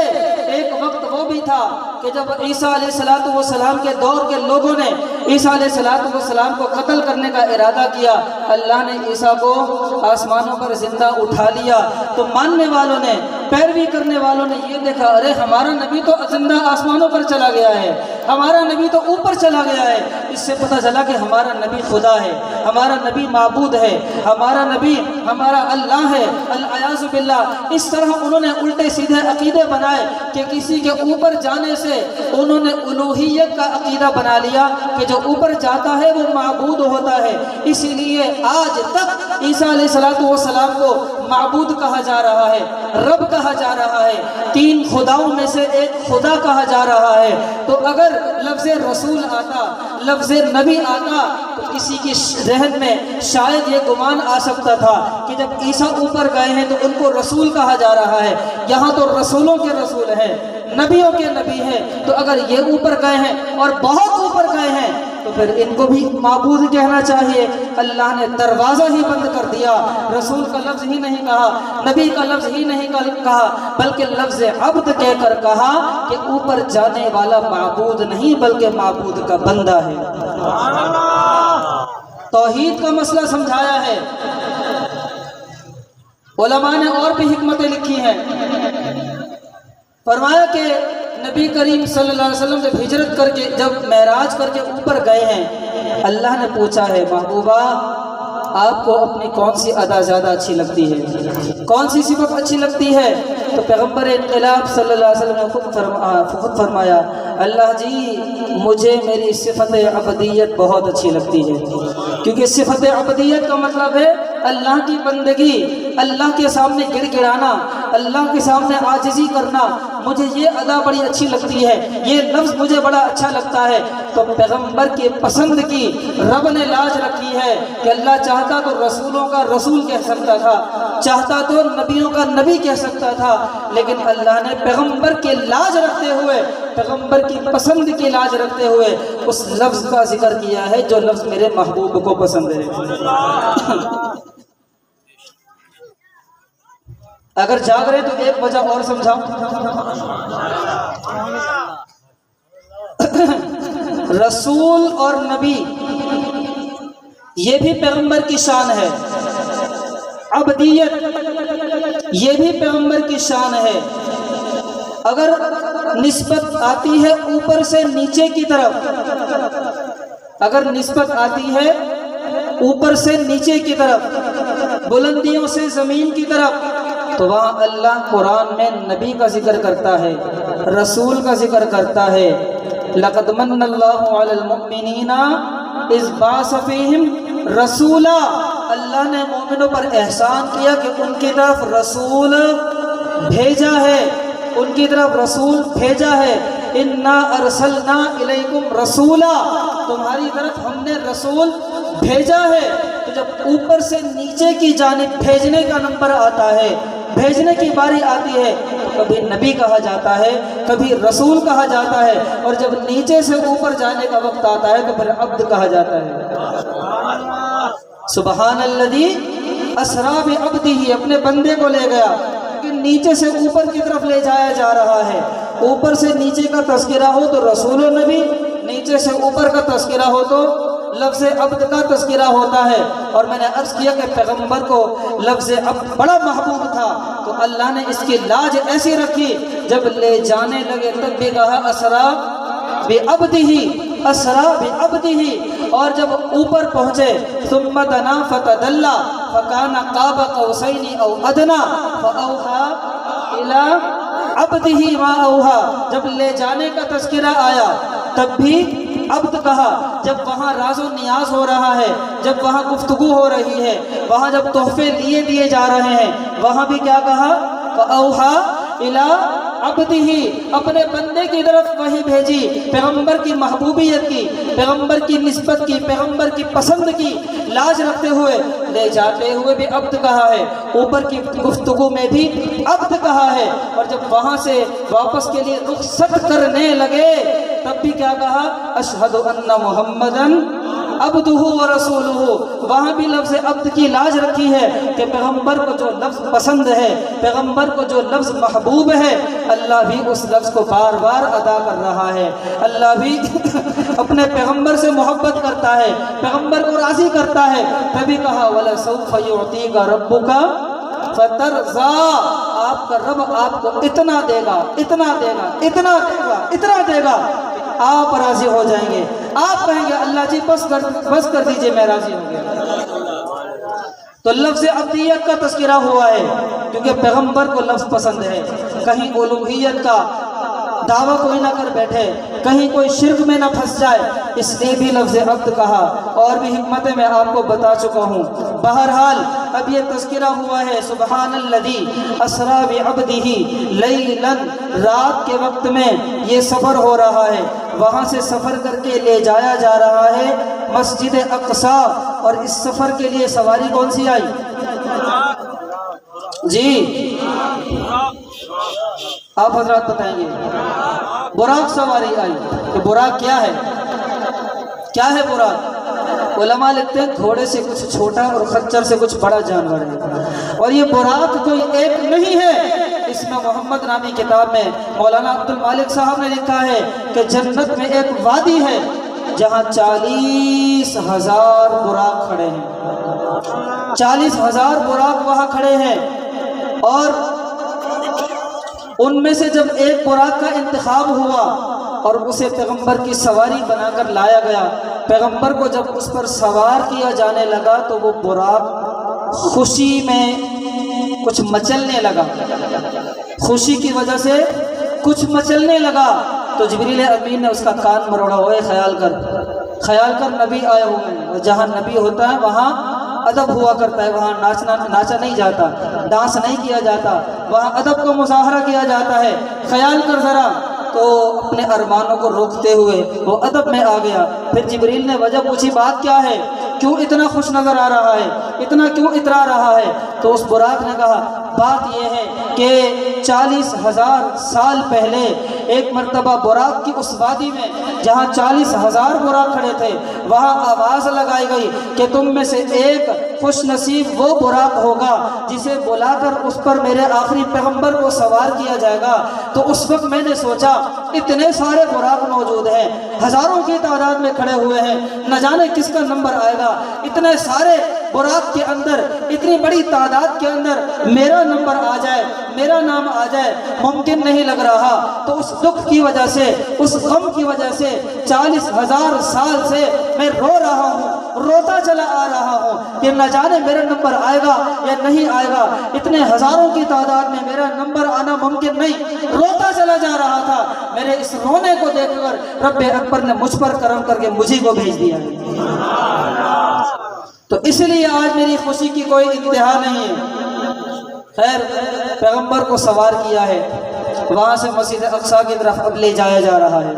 ایک وقت وہ بھی تھا کہ جب عیسیٰ علیہ السلام کے دور کے لوگوں نے عیسیٰ علیہ السلام کو قتل کرنے کا ارادہ کیا، اللہ نے عیسیٰ کو آسمانوں پر زندہ اٹھا لیا، تو ماننے والوں نے، پیروی کرنے والوں نے یہ دیکھا، ارے ہمارا نبی تو زندہ آسمانوں پر چلا گیا ہے، ہمارا نبی تو اوپر چلا گیا ہے۔ اس سے پتہ چلا کہ ہمارا نبی خدا ہے، ہمارا نبی معبود ہے، ہمارا نبی ہمارا اللہ ہے، الیاذ باللہ۔ اس طرح انہوں نے الٹے سیدھے عقیدے بنائے کہ کسی کے اوپر جانے سے انہوں نے الوہیت کا عقیدہ بنا لیا کہ جو اوپر جاتا ہے وہ معبود ہوتا ہے۔ اسی لیے آج تک عیسیٰ علیہ السلام کو معبود کہا جا رہا ہے، رب کہا جا رہا ہے، تین خداؤں میں سے ایک خدا کہا جا رہا ہے۔ تو اگر لفظ رسول آتا، لفظ نبی آتا تو کسی کی ذہن میں شاید یہ گمان آ سکتا تھا کہ جب عیسیٰ اوپر گئے ہیں تو ان کو رسول کہا جا رہا ہے، یہاں تو رسولوں کے رسول ہیں، نبیوں کے نبی ہیں، تو اگر یہ اوپر گئے ہیں اور بہت اوپر گئے ہیں تو پھر ان کو بھی معبود کہنا چاہیے۔ اللہ نے دروازہ ہی بند کر دیا، رسول کا لفظ ہی نہیں کہا، نبی کا لفظ ہی نہیں کہا، بلکہ لفظ عبد کہہ کر کہا کہ اوپر جانے والا معبود نہیں بلکہ معبود کا بندہ ہے۔ توحید کا مسئلہ سمجھایا ہے۔ علماء نے اور بھی حکمتیں لکھی ہیں، فرمایا کہ نبی کریم صلی اللہ علیہ وسلم جب ہجرت کر کے، جب معراج کر کے اوپر گئے ہیں، اللہ نے پوچھا ہے محبوبہ آپ کو اپنی کون سی ادا زیادہ اچھی لگتی ہے، کون سی صفت اچھی لگتی ہے؟ تو پیغمبر انقلاب صلی اللہ علیہ وسلم نے خود فرمایا اللہ جی مجھے میری صفت عبدیت بہت اچھی لگتی ہے، کیونکہ صفت عبدیت کا مطلب ہے اللہ کی بندگی، اللہ کے سامنے گڑ گڑانا، اللہ کے سامنے عاجزی کرنا، مجھے یہ ادا بڑی اچھی لگتی ہے، یہ لفظ مجھے بڑا اچھا لگتا ہے۔ تو پیغمبر کے پسند کی رب نے لاج رکھی ہے کہ اللہ چاہتا تو رسولوں کا رسول کہہ سکتا تھا، چاہتا تو نبیوں کا نبی کہہ سکتا تھا، لیکن اللہ نے پیغمبر کے لاج رکھتے ہوئے، پیغمبر کی پسند کی لاج رکھتے ہوئے اس لفظ کا ذکر کیا ہے جو لفظ میرے محبوب کو پسند ہے۔ اگر جاگ رہے تو ایک وجہ اور سمجھاؤں، رسول اور نبی یہ بھی پیغمبر کی شان ہے، عبدیت یہ بھی پیغمبر کی شان ہے۔ اگر نسبت آتی ہے اوپر سے نیچے کی طرف، اگر نسبت آتی ہے اوپر سے نیچے کی طرف، بلندیوں سے زمین کی طرف، تو وہاں اللہ قرآن میں نبی کا ذکر کرتا ہے، رسول کا ذکر کرتا ہے۔ لَقَدْ مَنَّ اللَّهُ عَلَى الْمُؤْمِنِينَ إِذْ بَعَثَ فِيهِمْ رَسُولًا، اللہ نے مومنوں پر احسان کیا کہ ان کی طرف رسول بھیجا ہے، ان کی طرف رسول بھیجا ہے۔ اِنَّا أَرْسَلْنَا إِلَيْكُمْ رَسُولًا، تمہاری طرف ہم نے رسول بھیجا ہے۔ تو جب اوپر سے نیچے کی جانب بھیجنے کا نمبر آتا ہے، بھیجنے کی باری آتی ہے، تو کبھی نبی کہا جاتا ہے، کبھی رسول کہا جاتا ہے، اور جب نیچے سے اوپر جانے کا وقت آتا ہے تو پھر عبد کہا جاتا ہے۔ سبحان الذی اسریٰ بعبدہ، اپنے بندے کو لے گیا، کہ نیچے سے اوپر کی طرف لے جایا جا رہا ہے۔ اوپر سے نیچے کا تذکرہ ہو تو رسول و نبی، نیچے سے اوپر کا تذکرہ ہو تو لفظ عبد کا تذکرہ ہوتا ہے۔ اور میں نے عرض کیا کہ پیغمبر کو لفظ عبد بڑا محبوب تھا، تو اللہ نے اس کی لاج ایسی رکھی، جب لے جانے لگے تب بھی کہا اسریٰ بعبدہ، اسریٰ بعبدہ، اور جب اوپر پہنچے ثم دنا فتدلی فکان قاب قوسین او ادنی فاوحی الی عبدہ ما اوحی، جب لے جانے کا تذکرہ آیا تب بھی عبد کہا، جب وہاں راز و نیاز ہو رہا ہے، جب وہاں گفتگو ہو رہی ہے، وہاں جب تحفے دیے جا رہے ہیں، وہاں بھی کیا کہا فاوحی الی عبدہ، اپنے بندے کی طرف وحی بھیجی، پیغمبر کی محبوبیت کی، پیغمبر کی نسبت کی، پیغمبر کی پسند کی لاج رکھتے ہوئے لے جاتے ہوئے بھی عبد کہا ہے، اوپر کی گفتگو میں بھی عبد کہا ہے، اور جب وہاں سے واپس کے لیے رخصت کرنے لگے تب بھی کیا کہا اشہد ان محمدن عبدہ و رسولہ، وہاں بھی لفظ عبد کی لاج رکھی ہے کہ پیغمبر کو جو لفظ پسند ہے، پیغمبر کو جو لفظ محبوب ہے، اللہ بھی اس لفظ کو بار بار ادا کر رہا ہے۔ اللہ بھی اپنے پیغمبر سے محبت کرتا ہے، پیغمبر کو راضی کرتا ہے، تبھی کہا وَلَسَوْفَ يُعْطِيكَ رَبُّكَ فَتَرْضَىٰ، آپ کا رب آپ کو اتنا دے گا، اتنا دے گا، اتنا دے گا، اتنا دے گا، آپ راضی ہو جائیں گے، آپ کہیں گے اللہ جی بس کر دیجئے میں راضی ہو گیا۔ تو لفظ عبدیت کا تذکرہ ہوا ہے کیونکہ پیغمبر کو لفظ پسند ہے، کہیں الوہیت کا دعویٰ کوئی نہ کر بیٹھے، کہیں کوئی شرک میں نہ پھنس جائے، اس لیے بھی لفظ عبد کہا، اور بھی حکمتیں میں آپ کو بتا چکا ہوں۔ بہرحال اب یہ تذکرہ ہوا ہے سبحان الذی اسریٰ بعبدہ لیلا، رات کے وقت میں یہ سفر ہو رہا ہے، وہاں سے سفر کر کے لے جایا جا رہا ہے مسجد اقصیٰ، اور اس سفر کے لیے سواری کون سی آئی؟ جی آپ حضرات بتائیں گے، براق سواری آئی۔ کہ براق کیا ہے؟ کیا ہے براق؟ علماء لکھتے ہیں گھوڑے سے کچھ چھوٹا اور خچر سے کچھ بڑا جانور ہے، اور یہ براق کوئی ایک نہیں ہے۔ اس میں محمد نامی کتاب میں مولانا عبد المالک صاحب نے لکھا ہے کہ جنت میں ایک وادی ہے جہاں 40,000 براق کھڑے ہیں، 40,000 براق وہاں کھڑے ہیں، اور ان میں سے جب ایک براق کا انتخاب ہوا اور اسے پیغمبر کی سواری بنا کر لایا گیا، پیغمبر کو جب اس پر سوار کیا جانے لگا تو وہ براق خوشی میں کچھ مچلنے لگا، خوشی کی وجہ سے کچھ مچلنے لگا۔ تو جبریل امین نے اس کا کان مروڑا، ہوئے خیال کر نبی آئے ہوئے ہیں، اور جہاں نبی ہوتا ہے وہاں ادب ہوا کرتا ہے، وہاں ناچا نہیں جاتا، ڈانس نہیں کیا جاتا، وہاں ادب کو مظاہرہ کیا جاتا ہے، خیال کر ذرا۔ تو اپنے ارمانوں کو روکتے ہوئے وہ ادب میں آ گیا۔ پھر جبریل نے وجہ پوچھی، بات کیا ہے، کیوں اتنا خوش نظر آ رہا ہے، اتنا کیوں اترا رہا ہے؟ تو اس براق نے کہا، بات یہ ہے کہ 40,000 سال پہلے ایک مرتبہ براق کی اس وادی میں جہاں 40,000 براق کھڑے تھے، وہاں آواز لگائی گئی کہ تم میں سے ایک خوش نصیب وہ براق ہوگا جسے بلا کر اس پر میرے آخری پیغمبر کو سوار کیا جائے گا۔ تو اس وقت میں نے سوچا اتنے سارے براق موجود ہیں، ہزاروں کی تعداد میں کھڑے ہوئے ہیں، نہ جانے کس کا نمبر آئے گا، اتنے سارے براق کے اندر، اتنی بڑی تعداد کے اندر میرا نمبر آ جائے، میرا نام آ جائے، ممکن نہیں لگ رہا۔ تو اس دکھ کی وجہ سے، اس غم کی وجہ سے 40,000 سال سے میں رو رہا ہوں، روتا چلا آ رہا ہوں کہ نہ جانے میرا نمبر آئے گا یا نہیں آئے گا، اتنے ہزاروں کی تعداد میں میرا نمبر آنا ممکن نہیں، روتا چلا جا رہا تھا۔ میرے اس رونے کو دیکھ کر رب اکبر نے مجھ پر کرم کر کے مجھے کو بھیج دیا۔ تو اس لیے آج میری خوشی کی کوئی انتہا نہیں ہے۔ خیر، پیغمبر کو سوار کیا ہے، وہاں سے مسجد اقصیٰ کی طرف اب لے جایا جا رہا ہے۔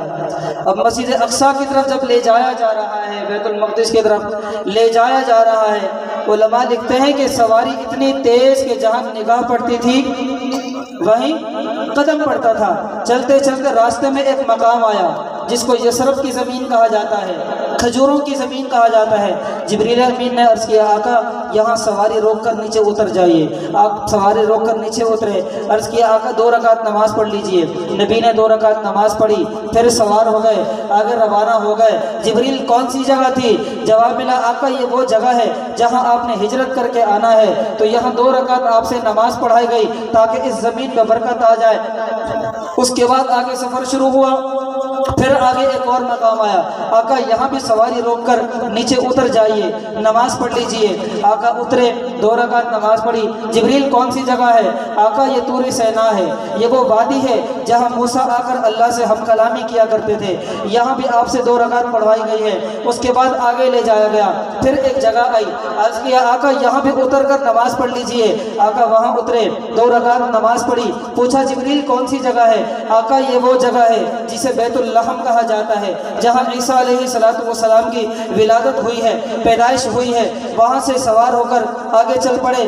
اب مسجد اقصیٰ کی طرف جب لے جایا جا رہا ہے، بیت المقدس کی طرف لے جایا جا رہا ہے، علماء لکھتے ہیں کہ سواری اتنی تیز کہ جہاں نگاہ پڑتی تھی وہیں قدم پڑتا تھا۔ چلتے چلتے راستے میں ایک مقام آیا جس کو یثرب کی زمین کہا جاتا ہے، کھجوروں کی زمین کہا جاتا ہے۔ جبریل امین نے عرض کیا، آقا یہاں سواری روک کر نیچے اتر جائیے۔ آپ سواری روک کر نیچے اترے، عرض کیا، آقا 2 رکعت نماز پڑھ لیجئے۔ نبی نے 2 رکعت نماز پڑھی، پھر سوار ہو گئے، آگے روانہ ہو گئے۔ جبریل کون سی جگہ تھی؟ جواب ملا، آقا یہ وہ جگہ ہے جہاں آپ نے ہجرت کر کے آنا ہے، تو یہاں 2 رکعت آپ سے نماز پڑھائی گئی تاکہ اس زمین پہ برکت آ جائے۔ اس کے بعد آگے سفر شروع ہوا، پھر آگے ایک اور مقام آیا، آقا یہاں بھی سواری روک کر نیچے اتر جائیے، نماز پڑھ لیجئے۔ آقا اترے، 2 رکعت نماز پڑھی۔ جبریل کون سی جگہ ہے؟ آقا یہ طور سینا ہے، یہ وہ وادی ہے جہاں موسیٰ آ کر اللہ سے ہم کلامی کیا کرتے تھے، یہاں بھی آپ سے 2 رکعت پڑھوائی گئی ہے۔ اس کے بعد آگے لے جایا گیا، پھر ایک جگہ آئی، عرض کیا، آقا یہاں بھی اتر کر نماز پڑھ لیجئے۔ آقا وہاں اترے، 2 رکعت نماز پڑھی۔ پوچھا جبریل کون سی جگہ ہے؟ آقا یہ وہ جگہ ہے جسے بیت اللحم کہا جاتا ہے، جہاں عیسیٰ علیہ السلام کی ولادت ہوئی ہے، پیدائش ہوئی ہے۔ وہاں سے سوار ہو کر آگے چل پڑے۔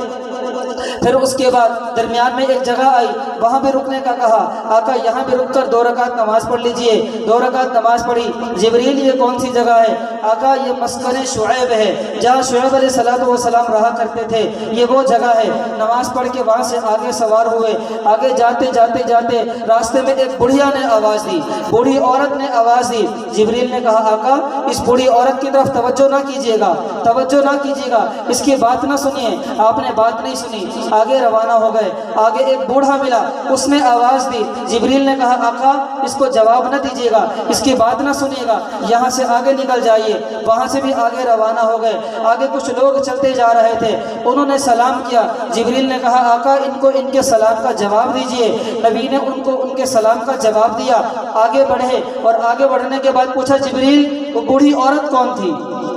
پھر اس کے بعد درمیان میں ایک جگہ آئی، وہاں بھی رکنے کا کہا، آقا یہاں بھی رک کر 2 رکعت نماز پڑھ لیجئے۔ 2 رکعت نماز پڑھی۔ جبریل یہ کون سی جگہ ہے؟ آقا یہ مسکن شعیب ہے، جہاں شعیب علیہ السلام رہا کرتے تھے، یہ وہ جگہ ہے۔ نماز پڑھ کے وہاں سے آگے سوار ہوئے۔ آگے جاتے جاتے جاتے راستے میں ایک بڑھیا نے آواز دی، بوڑھی عورت نے آواز دی۔ جبریل نے کہا، آقا اس بوڑھی عورت کی طرف توجہ نہ کیجیے گا، توجہ نہ کیجیے گا، اس کی بات نہ سنیے۔ آپ نے بات نہیں سنی، آگے روانہ ہو گئے۔ آگے ایک بوڑھا ملا، اس نے آواز دی۔ جبریل نے کہا، آقا اس کو جواب نہ دیجیے گا، اس کی بات نہ سنیے گا، یہاں سے آگے نکل جائیے۔ وہاں سے بھی آگے روانہ ہو گئے۔ آگے کچھ لوگ چلتے جا رہے تھے، انہوں نے سلام کیا۔ جبریل نے کہا، آقا ان کو ان کے سلام کا جواب دیجیے۔ نبی نے ان کو ان کے سلام کا جواب دیا۔ آگے بڑھے، اور آگے بڑھنے کے بعد پوچھا، جبریل وہ بوڑھی عورت کون تھی؟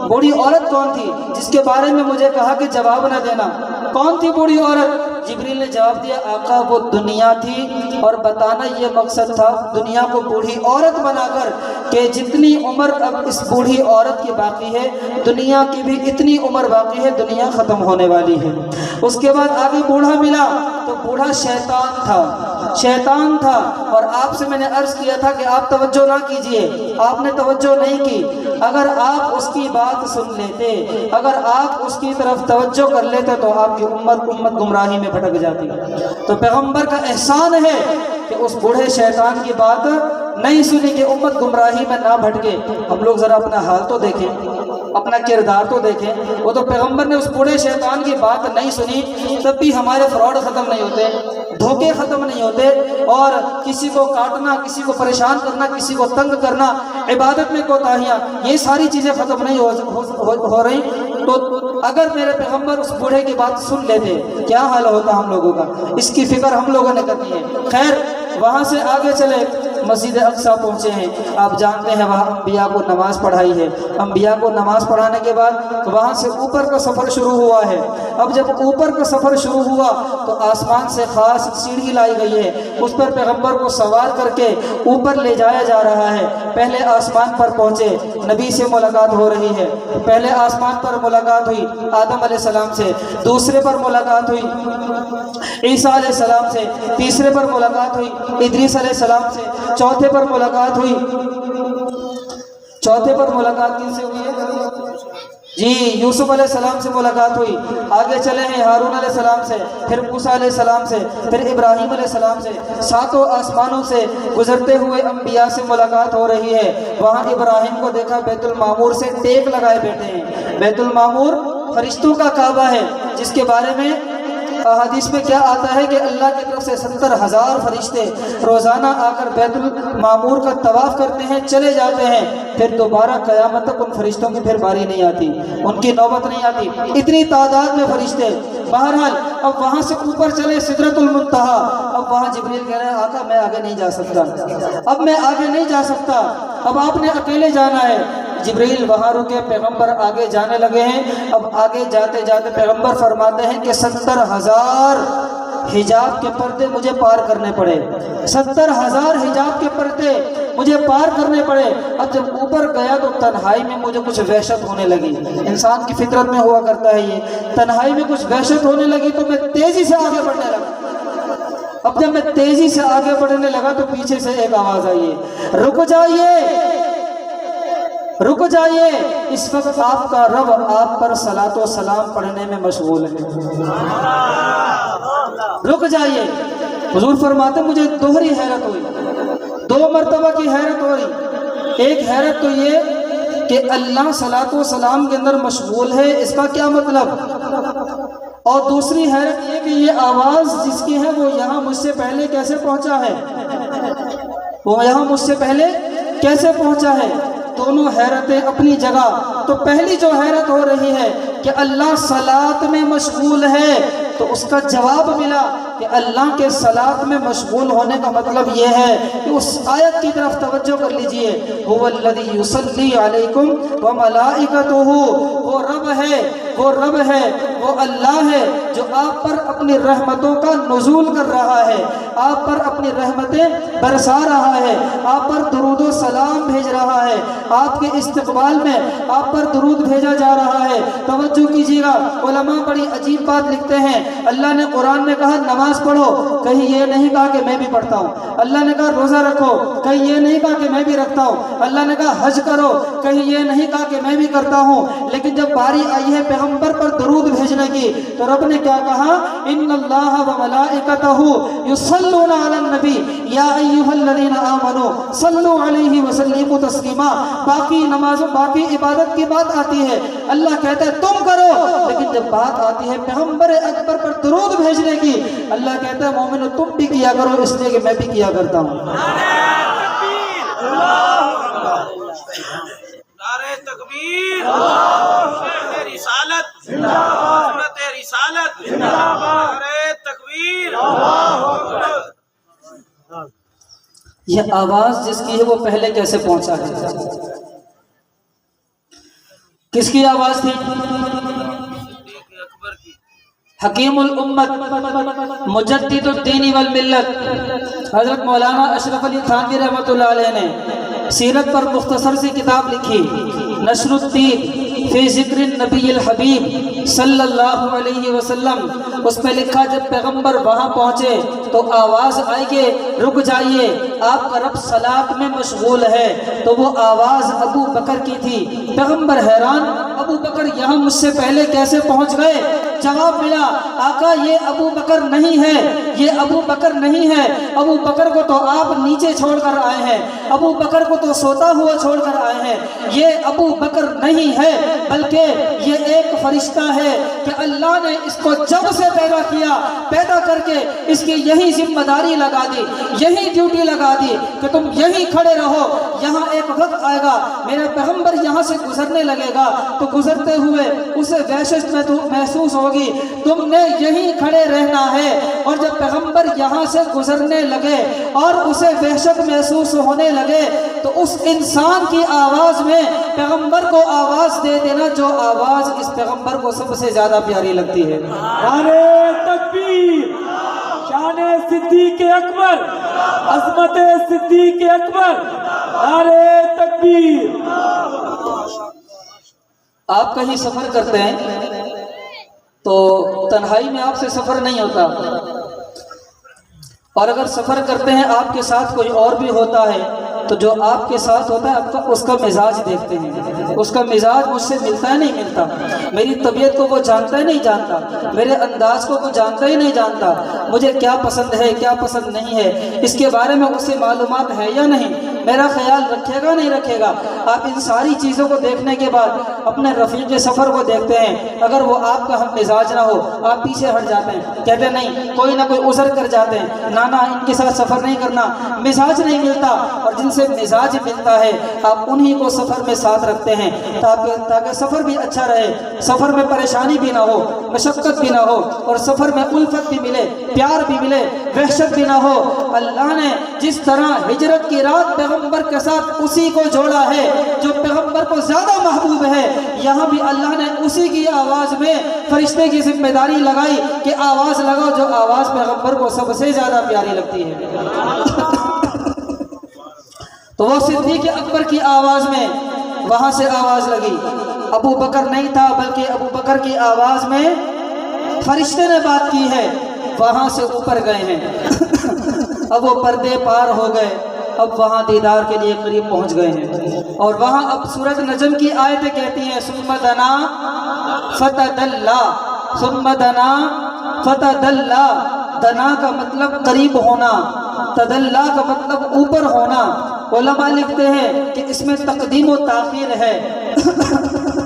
بوڑھی عورت کون تھی جس کے بارے میں مجھے کہا کہ جواب نہ دینا؟ کون تھی بوڑھی عورت؟ جبریل نے جواب دیا، آقا وہ دنیا تھی، اور بتانا یہ مقصد تھا دنیا کو بوڑھی عورت بنا کر کہ جتنی عمر اب اس بوڑھی عورت کی باقی ہے، دنیا کی بھی اتنی عمر باقی ہے، دنیا ختم ہونے والی ہے۔ اس کے بعد آگے بوڑھا ملا، تو بوڑھا شیطان تھا، شیطان تھا۔ اور آپ سے میں نے عرض کیا تھا کہ آپ توجہ نہ کیجئے، آپ نے توجہ نہیں کی۔ اگر آپ اس کی بات سن لیتے، اگر آپ اس کی طرف توجہ کر لیتے تو آپ کی امت گمراہی میں بھٹک جاتی۔ تو پیغمبر کا احسان ہے کہ اس بوڑھے شیطان کی بات نہیں سنی کہ امت گمراہی میں نہ بھٹکے۔ ہم لوگ ذرا اپنا حال تو دیکھیں، اپنا کردار تو دیکھیں۔ وہ تو پیغمبر نے اس بوڑھے شیطان کی بات نہیں سنی، تب بھی ہمارے فراڈ ختم نہیں ہوتے، دھوکے ختم نہیں ہوتے، اور کسی کو کاٹنا، کسی کو پریشان کرنا، کسی کو تنگ کرنا، عبادت میں کوتاہیاں، یہ ساری چیزیں ختم نہیں ہو رہی۔ تو اگر میرے پیغمبر اس بوڑھے کی بات سن لیتے کیا حال ہوتا ہم لوگوں کا، اس کی فکر ہم لوگوں نے کرنی ہے۔ خیر، وہاں سے آگے چلے، مسجد اقصیٰ پہنچے ہیں۔ آپ جانتے ہیں وہاں انبیاء کو نماز پڑھائی ہے۔ انبیاء کو نماز پڑھانے کے بعد وہاں سے اوپر کا سفر شروع ہوا ہے۔ اب جب اوپر کا سفر شروع ہوا تو آسمان سے خاص سیڑھی لائی گئی ہے، اس پر پیغمبر کو سوار کر کے اوپر لے جایا جا رہا ہے۔ پہلے آسمان پر پہنچے، نبی سے ملاقات ہو رہی ہے۔ پہلے آسمان پر ملاقات ہوئی آدم علیہ السلام سے، دوسرے پر ملاقات ہوئی عیسیٰ علیہ السلام سے، تیسرے پر ملاقات ہوئی ادریس علیہ السلام سے، چوتھے پر ملاقات ہوئی کن سے ہوئی ہے؟ جی، یوسف علیہ السلام سے ملاقات ہوئی۔ آگے چلے ہیں ہارون علیہ السلام سے، پھر موسیٰ علیہ السلام سے، پھر ابراہیم علیہ السلام سے۔ ساتوں آسمانوں سے گزرتے ہوئے انبیاء سے ملاقات ہو رہی ہے۔ وہاں ابراہیم کو دیکھا بیت المعمور سے ٹیک لگائے بیٹھے ہیں۔ بیت المعمور فرشتوں کا کعبہ ہے، جس کے بارے میں احادیث میں کیا آتا ہے کہ اللہ کی طرف سے 70,000 فرشتے روزانہ آ کر بیت المعمور کا طواف کرتے ہیں، چلے جاتے ہیں، پھر دوبارہ قیامت تک ان فرشتوں کی پھر باری نہیں آتی، ان کی نوبت نہیں آتی، اتنی تعداد میں فرشتے۔ بہرحال اب وہاں سے اوپر چلے سدرۃ المنتہا۔ اب وہاں جبریل کہہ رہے ہیں آقا میں آگے نہیں جا سکتا، اب میں آگے نہیں جا سکتا، اب آپ نے اکیلے جانا ہے۔ جبریل وہاں رکے، پیغمبر آگے جانے لگے ہیں۔ اب آگے جاتے جاتے پیغمبر فرماتے ہیں کہ 70,000 حجاب کے پردے مجھے پار کرنے پڑے، 70,000 حجاب کے پردے مجھے پار کرنے پڑے۔ اب جب اوپر گیا تو تنہائی میں مجھے کچھ وحشت ہونے لگی، انسان کی فطرت میں ہوا کرتا ہے یہ، تنہائی میں کچھ وحشت ہونے لگی تو میں تیزی سے آگے بڑھنے لگا۔ اب جب میں تیزی سے آگے بڑھنے لگا تو پیچھے سے ایک آواز آئی ہے، رک جائیے، رک جائیے، اس وقت آپ کا رب آپ پر صلاۃ و سلام پڑھنے میں مشغول ہے، رک جائیے۔ حضور فرماتے مجھے دوہری حیرت ہوئی، 2 مرتبہ کی حیرت ہوئی۔ ایک حیرت تو یہ کہ اللہ صلاۃ و سلام کے اندر مشغول ہے، اس کا کیا مطلب، اور دوسری حیرت یہ کہ یہ آواز جس کی ہے وہ یہاں مجھ سے پہلے کیسے پہنچا ہے، وہ یہاں مجھ سے پہلے کیسے پہنچا ہے۔ دونوں حیرتیں اپنی جگہ۔ تو پہلی جو حیرت ہو رہی ہے کہ اللہ صلاۃ میں مشغول ہے، تو اس کا جواب ملا کہ اللہ کے صلاۃ میں مشغول ہونے کا مطلب یہ ہے کہ اس آیت کی طرف توجہ کر لیجئے، هو الذی یصلی علیکم وملائکتہ، وہ رب ہے، وہ رب ہے، وہ اللہ ہے جو آپ پر اپنی رحمتوں کا نزول کر رہا ہے، آپ پر اپنی رحمتیں برسا رہا ہے، آپ پر درود و سلام بھیج رہا ہے، آپ کے استقبال میں آپ پر درود بھیجا جا رہا ہے۔ توجہ کیجیے گا، علماء بڑی عجیب بات لکھتے ہیں۔ اللہ نے قرآن میں کہا نماز پڑھو، کہیں یہ نہیں کہا کہ میں بھی پڑھتا ہوں۔ اللہ نے کہا روزہ رکھو، کہیں یہ نہیں کہا کہ میں بھی رکھتا ہوں۔ اللہ نے کہا حج کرو، کہیں یہ نہیں کہا کہ میں بھی کرتا ہوں۔ لیکن جب باری آئی ہے پیغمبر پر درود بھیجنے کی تو رب نے کیا کہا، ان اللہ وملائکتہ یصلون علی النبی یا ایھا الذین آمنوا صلوا علیہ وسلموا تسلیما۔ باقی نمازوں، باقی عبادت کی بات آتی ہے، اللہ کہتا ہے تم کرو، لیکن جب بات آتی ہے پیغمبر اکبر پر درود بھیجنے کی، اللہ کہتا ہے مومنو تم بھی کیا کرو، اس لیے کہ میں بھی کیا کرتا ہوں۔ نعرہ تکبیر، شیخ رسالت، حضرت رسالت، نعرہ تکبیر۔ یہ آواز جس کی ہے وہ پہلے کیسے پہنچا ہے، کس کی آواز تھی؟ حکیم الامت، مجدد الدین والملت حضرت مولانا اشرف علی تھانوی رحمۃ اللہ علیہ نے سیرت پر مختصر سی کتاب لکھی، نشر الدین فی ذکر النبی الحبیب صلی اللہ علیہ وسلم۔ اس میں لکھا جب پیغمبر وہاں پہنچے تو آواز آئی کہ رک جائیے، آپ کا رب صلاۃ میں مشغول ہے۔ تو وہ آواز ابو بکر کی تھی۔ پیغمبر حیران، ابو بکر یہاں مجھ سے پہلے کیسے پہنچ گئے؟ جواب ملا آقا یہ ابو بکر نہیں ہے، یہ ابو بکر نہیں ہے، ابو بکر کو تو آپ نیچے چھوڑ کر آئے ہیں، ابو بکر کو تو سوتا ہوا چھوڑ کر آئے ہیں، یہ ابو بکر نہیں ہے بلکہ یہ ایک فرشتہ ہے کہ اللہ نے اس کو جب سے پیدا کیا، پیدا کر کے اس کی یہی ذمہ داری لگا دی، یہی ڈیوٹی لگا دی کہ تم یہی کھڑے رہو، یہاں ایک وقت آئے گا میرا پیغمبر یہاں سے گزرنے لگے گا تو گزرتے ہوئے اسے وحشت محسوس ہوگی، تم نے یہی کھڑے رہنا ہے۔ اور جب پیغمبر یہاں سے گزرنے لگے اور اسے وحشت محسوس ہونے لگے تو اس انسان کی آواز میں پیغمبر کو آواز دے دینا جو آواز اس پیغمبر کو سب سے زیادہ پیاری لگتی ہے۔ نعرے تکبیر، شان صدیق اکبر، عظمت صدیق اکبر، نعرے تکبیر۔ آپ کہیں سفر کرتے ہیں تو تنہائی میں آپ سے سفر نہیں ہوتا، اور اگر سفر کرتے ہیں آپ کے ساتھ کوئی اور بھی ہوتا ہے تو جو آپ کے ساتھ ہوتا ہے اس کا مزاج دیکھتے ہیں، اس کا مزاج مجھ سے ملتا ہے نہیں ملتا، میری طبیعت کو وہ جانتا ہے نہیں جانتا، میرے انداز کو وہ جانتا ہی نہیں جانتا، مجھے کیا پسند ہے کیا پسند نہیں ہے اس کے بارے میں اسے معلومات ہے یا نہیں، میرا خیال رکھے گا نہیں رکھے گا۔ آپ ان ساری چیزوں کو دیکھنے کے بعد اپنے رفیق سفر کو دیکھتے ہیں، اگر وہ آپ کا ہم مزاج نہ ہو آپ پیچھے ہٹ جاتے ہیں، کہتے ہیں نہیں کوئی نہ کوئی عذر کر جاتے ہیں، نانا ان کے ساتھ سفر نہیں کرنا، مزاج نہیں ملتا، اور جن سے مزاج ملتا ہے آپ انہی کو سفر میں ساتھ رکھتے ہیں تاکہ سفر بھی اچھا رہے، سفر میں پریشانی بھی نہ ہو، مشقت بھی نہ ہو، اور سفر میں الفت بھی ملے، پیار بھی ملے، وحشت بھی نہ ہو۔ اللہ نے جس طرح ہجرت کی رات پیغمبر کے ساتھ اسی کو جوڑا ہے جو پیغمبر کو زیادہ محبوب ہے، یہاں بھی اللہ نے اسی کی آواز میں فرشتے کی ذمہ داری لگائی کہ آواز لگاؤ جو آواز پیغمبر کو سب سے زیادہ پیاری لگتی ہے۔ تو وہ صدیق اکبر کی آواز میں وہاں سے آواز لگی، ابو بکر نہیں تھا بلکہ ابو بکر کی آواز میں فرشتے نے بات کی ہے، وہاں سے اوپر گئے ہیں، اب وہ پردے پار ہو گئے، اب وہاں دیدار کے لیے قریب پہنچ گئے ہیں، اور وہاں اب سورۃ نجم کی آیتیں کہتی ہیں ثم دنا فتدلی، ثم دنا فتدلی، دنا کا مطلب قریب ہونا، تدلا کا مطلب اوپر ہونا، علماء لکھتے ہیں کہ اس میں تقدیم و تاخیر ہے،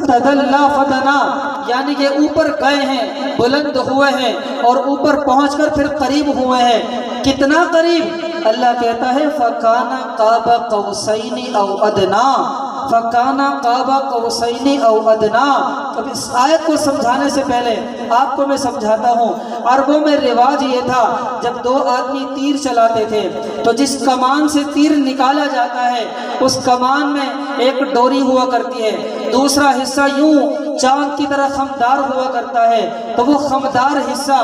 تدلا فدنا یعنی کہ اوپر گئے ہیں، بلند ہوئے ہیں، اور اوپر پہنچ کر پھر قریب ہوئے ہیں، کتنا قریب؟ اللہ کہتا ہے فَكَانَ قَابَ قَوْسَيْنِ أَوْ أَدْنَىٰ، فَكَانَ قَابَ قَوْسَيْنِ أَوْ أَدْنَىٰ۔ اب اس آیت کو سمجھانے سے پہلے آپ کو میں سمجھاتا ہوں، عربوں میں رواج یہ تھا جب دو آدمی تیر چلاتے تھے تو جس کمان سے تیر نکالا جاتا ہے اس کمان میں ایک ڈوری ہوا کرتی ہے، دوسرا حصہ یوں چاند کی طرح خمدار ہوا کرتا ہے، تو وہ خمدار حصہ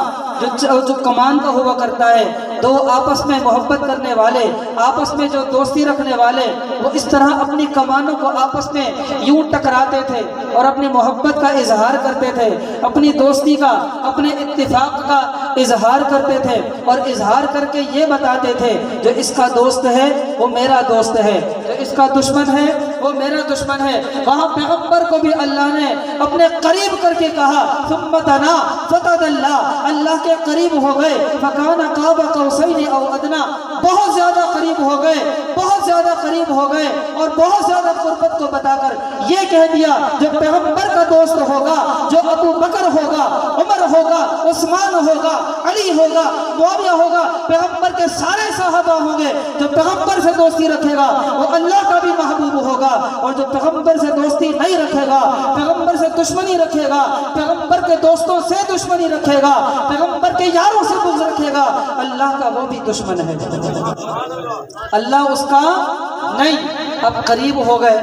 جو کمان کا ہوا کرتا ہے، دو آپس میں محبت کرنے والے، آپس میں جو دوستی رکھنے والے، وہ اس طرح اپنی کمانوں کو آپس میں یوں ٹکراتے تھے اور اپنی محبت کا اظہار کرتے تھے، اپنی دوستی کا، اپنے اتفاق کا اظہار کرتے تھے، اور اظہار کر کے یہ بتاتے تھے جو اس کا دوست ہے وہ میرا دوست ہے، جو اس کا دشمن ہے وہ میرا دشمن ہے۔ وہاں پیغمبر کو بھی اللہ نے اپنے قریب کر کے کہا ثم دنا فتدلی، اللہ کے قریب ہو گئے، فکان قاب قوسین او ادنا، بہت زیادہ قریب ہو گئے، بہت زیادہ قریب ہو گئے، اور بہت زیادہ قربت کو بتا کر یہ کہہ دیا جو پیغمبر کا دوست ہوگا، جو ابو بکر ہوگا، عمر ہوگا، عثمان ہوگا، علی ہوگا، معاویہ ہوگا، پیغمبر کے سارے صحابہ ہوں گے، جو پیغمبر سے دوستی رکھے گا وہ اللہ کا بھی محبوب ہوگا، اور جو پیغمبر سے دوستی نہیں رکھے گا، پیغمبر سے دشمنی رکھے گا، پیغمبر کے دوستوں سے دشمنی رکھے گا، پیغمبر کے یاروں سے بغض رکھے گا، اللہ کا وہ بھی دشمن ہے، اللہ اس کا نہیں۔ اب قریب ہو گئے،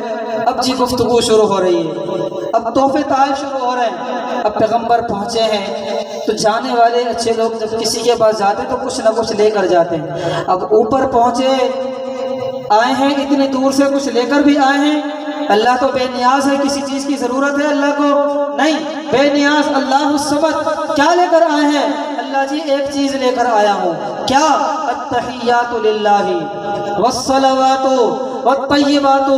اب جی گفتگو شروع ہو رہی ہے، اب تحفے تحائف شروع ہو رہے ہیں، اب پیغمبر پہنچے ہیں تو جانے والے اچھے لوگ جب کسی کے پاس جاتے ہیں تو کچھ نہ کچھ لے کر جاتے ہیں، اب اوپر پہنچے، آئے ہیں اتنی دور سے، کچھ لے کر بھی آئے ہیں، اللہ تو بے نیاز ہے، کسی چیز کی ضرورت ہے اللہ کو نہیں، بے نیاز اللہ الصمد، کیا لے کر آئے ہیں؟ اللہ جی ایک چیز لے کر آیا ہوں، کیا؟ التحیات للہ والصلوات والطیبات،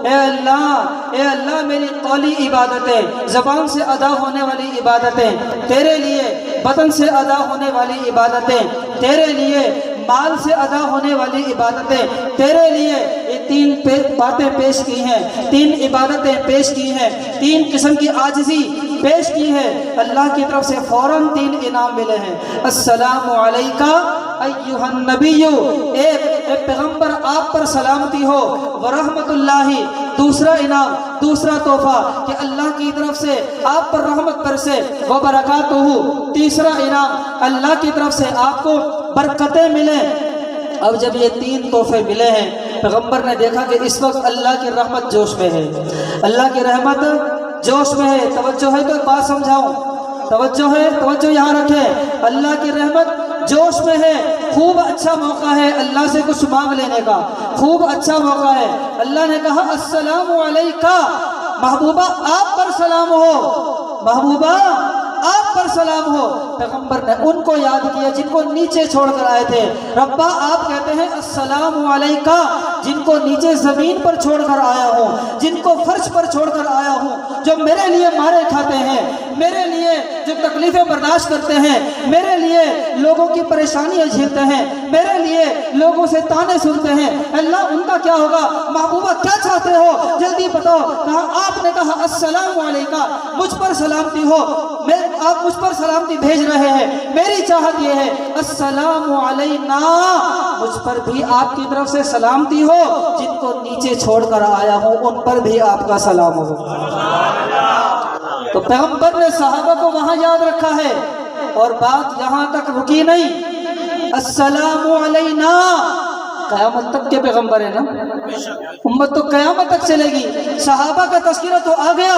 اے اللہ میری قولی عبادتیں، زبان سے ادا ہونے والی عبادتیں تیرے لیے، بدن سے ادا ہونے والی عبادتیں تیرے لیے، مال سے ادا ہونے والی عبادتیں تیرے لیے۔ یہ تین باتیں پیش کی ہیں، تین عبادتیں پیش کی ہیں، تین قسم کی عاجزی پیش کی ہے، اللہ کی طرف سے فوراً تین انعام ملے ہیں۔ السلام علیکہ ایھا النبی، اے پیغمبر آپ پر سلامتی ہو، ورحمت اللہ، دوسرا انعام، دوسرا تحفہ کہ اللہ کی طرف سے آپ پر رحمت برسے، وبرکاتہ، تیسرا انعام اللہ کی طرف سے آپ کو برکتیں ملیں۔ اب جب یہ تین تحفے ملے ہیں، پیغمبر نے دیکھا کہ اس وقت اللہ کی رحمت جوش میں ہے، اللہ کی رحمت جوش میں ہے۔ توجہ ہے تو ایک بات سمجھاؤں، توجہ ہے، توجہ یہاں رکھیں، اللہ کی رحمت جوش میں ہے، خوب اچھا موقع ہے اللہ سے کچھ مانگ لینے کا، خوب اچھا موقع ہے۔ اللہ نے کہا السلام علیکہ، محبوبہ آپ پر سلام ہو، محبوبہ آپ پر سلام ہو۔ پیغمبر نے ان کو یاد کیا جن کو نیچے چھوڑ کر آئے تھے۔ ربا آپ کہتے ہیں السلام علیکہ، جن کو نیچے زمین پر چھوڑ کر آیا ہوں، جن کو فرش پر چھوڑ کر آیا ہوں، جو میرے لیے مارے کھاتے ہیں، میرے لیے جو تکلیفیں برداشت کرتے ہیں، میرے لیے لوگوں کی پریشانیاں جھیلتے ہیں، میرے لیے لوگوں سے تانے سنتے ہیں۔ اللہ ان کا کیا ہوگا؟ محبوبہ کیا چاہتے ہو جلدی بتاؤ۔ کہا آپ نے کہا السلام علیکہ، مجھ پر سلامتی ہو، آپ مجھ پر سلامتی بھیج رہے ہیں، میری چاہت یہ ہے السلام علینا، مجھ پر بھی آپ کی طرف سے سلامتی ہو، جن کو نیچے چھوڑ کر آیا ہوں ان پر بھی آپ کا سلام ہو۔ تو پیغمبر نے صحابہ کو وہاں یاد رکھا ہے، اور بات یہاں تک رکی نہیں، السلام علینا قیامت تک کے پیغمبر ہے نا، امت تو قیامت تک چلے گی۔ صحابہ کا تذکرہ تو آ گیا،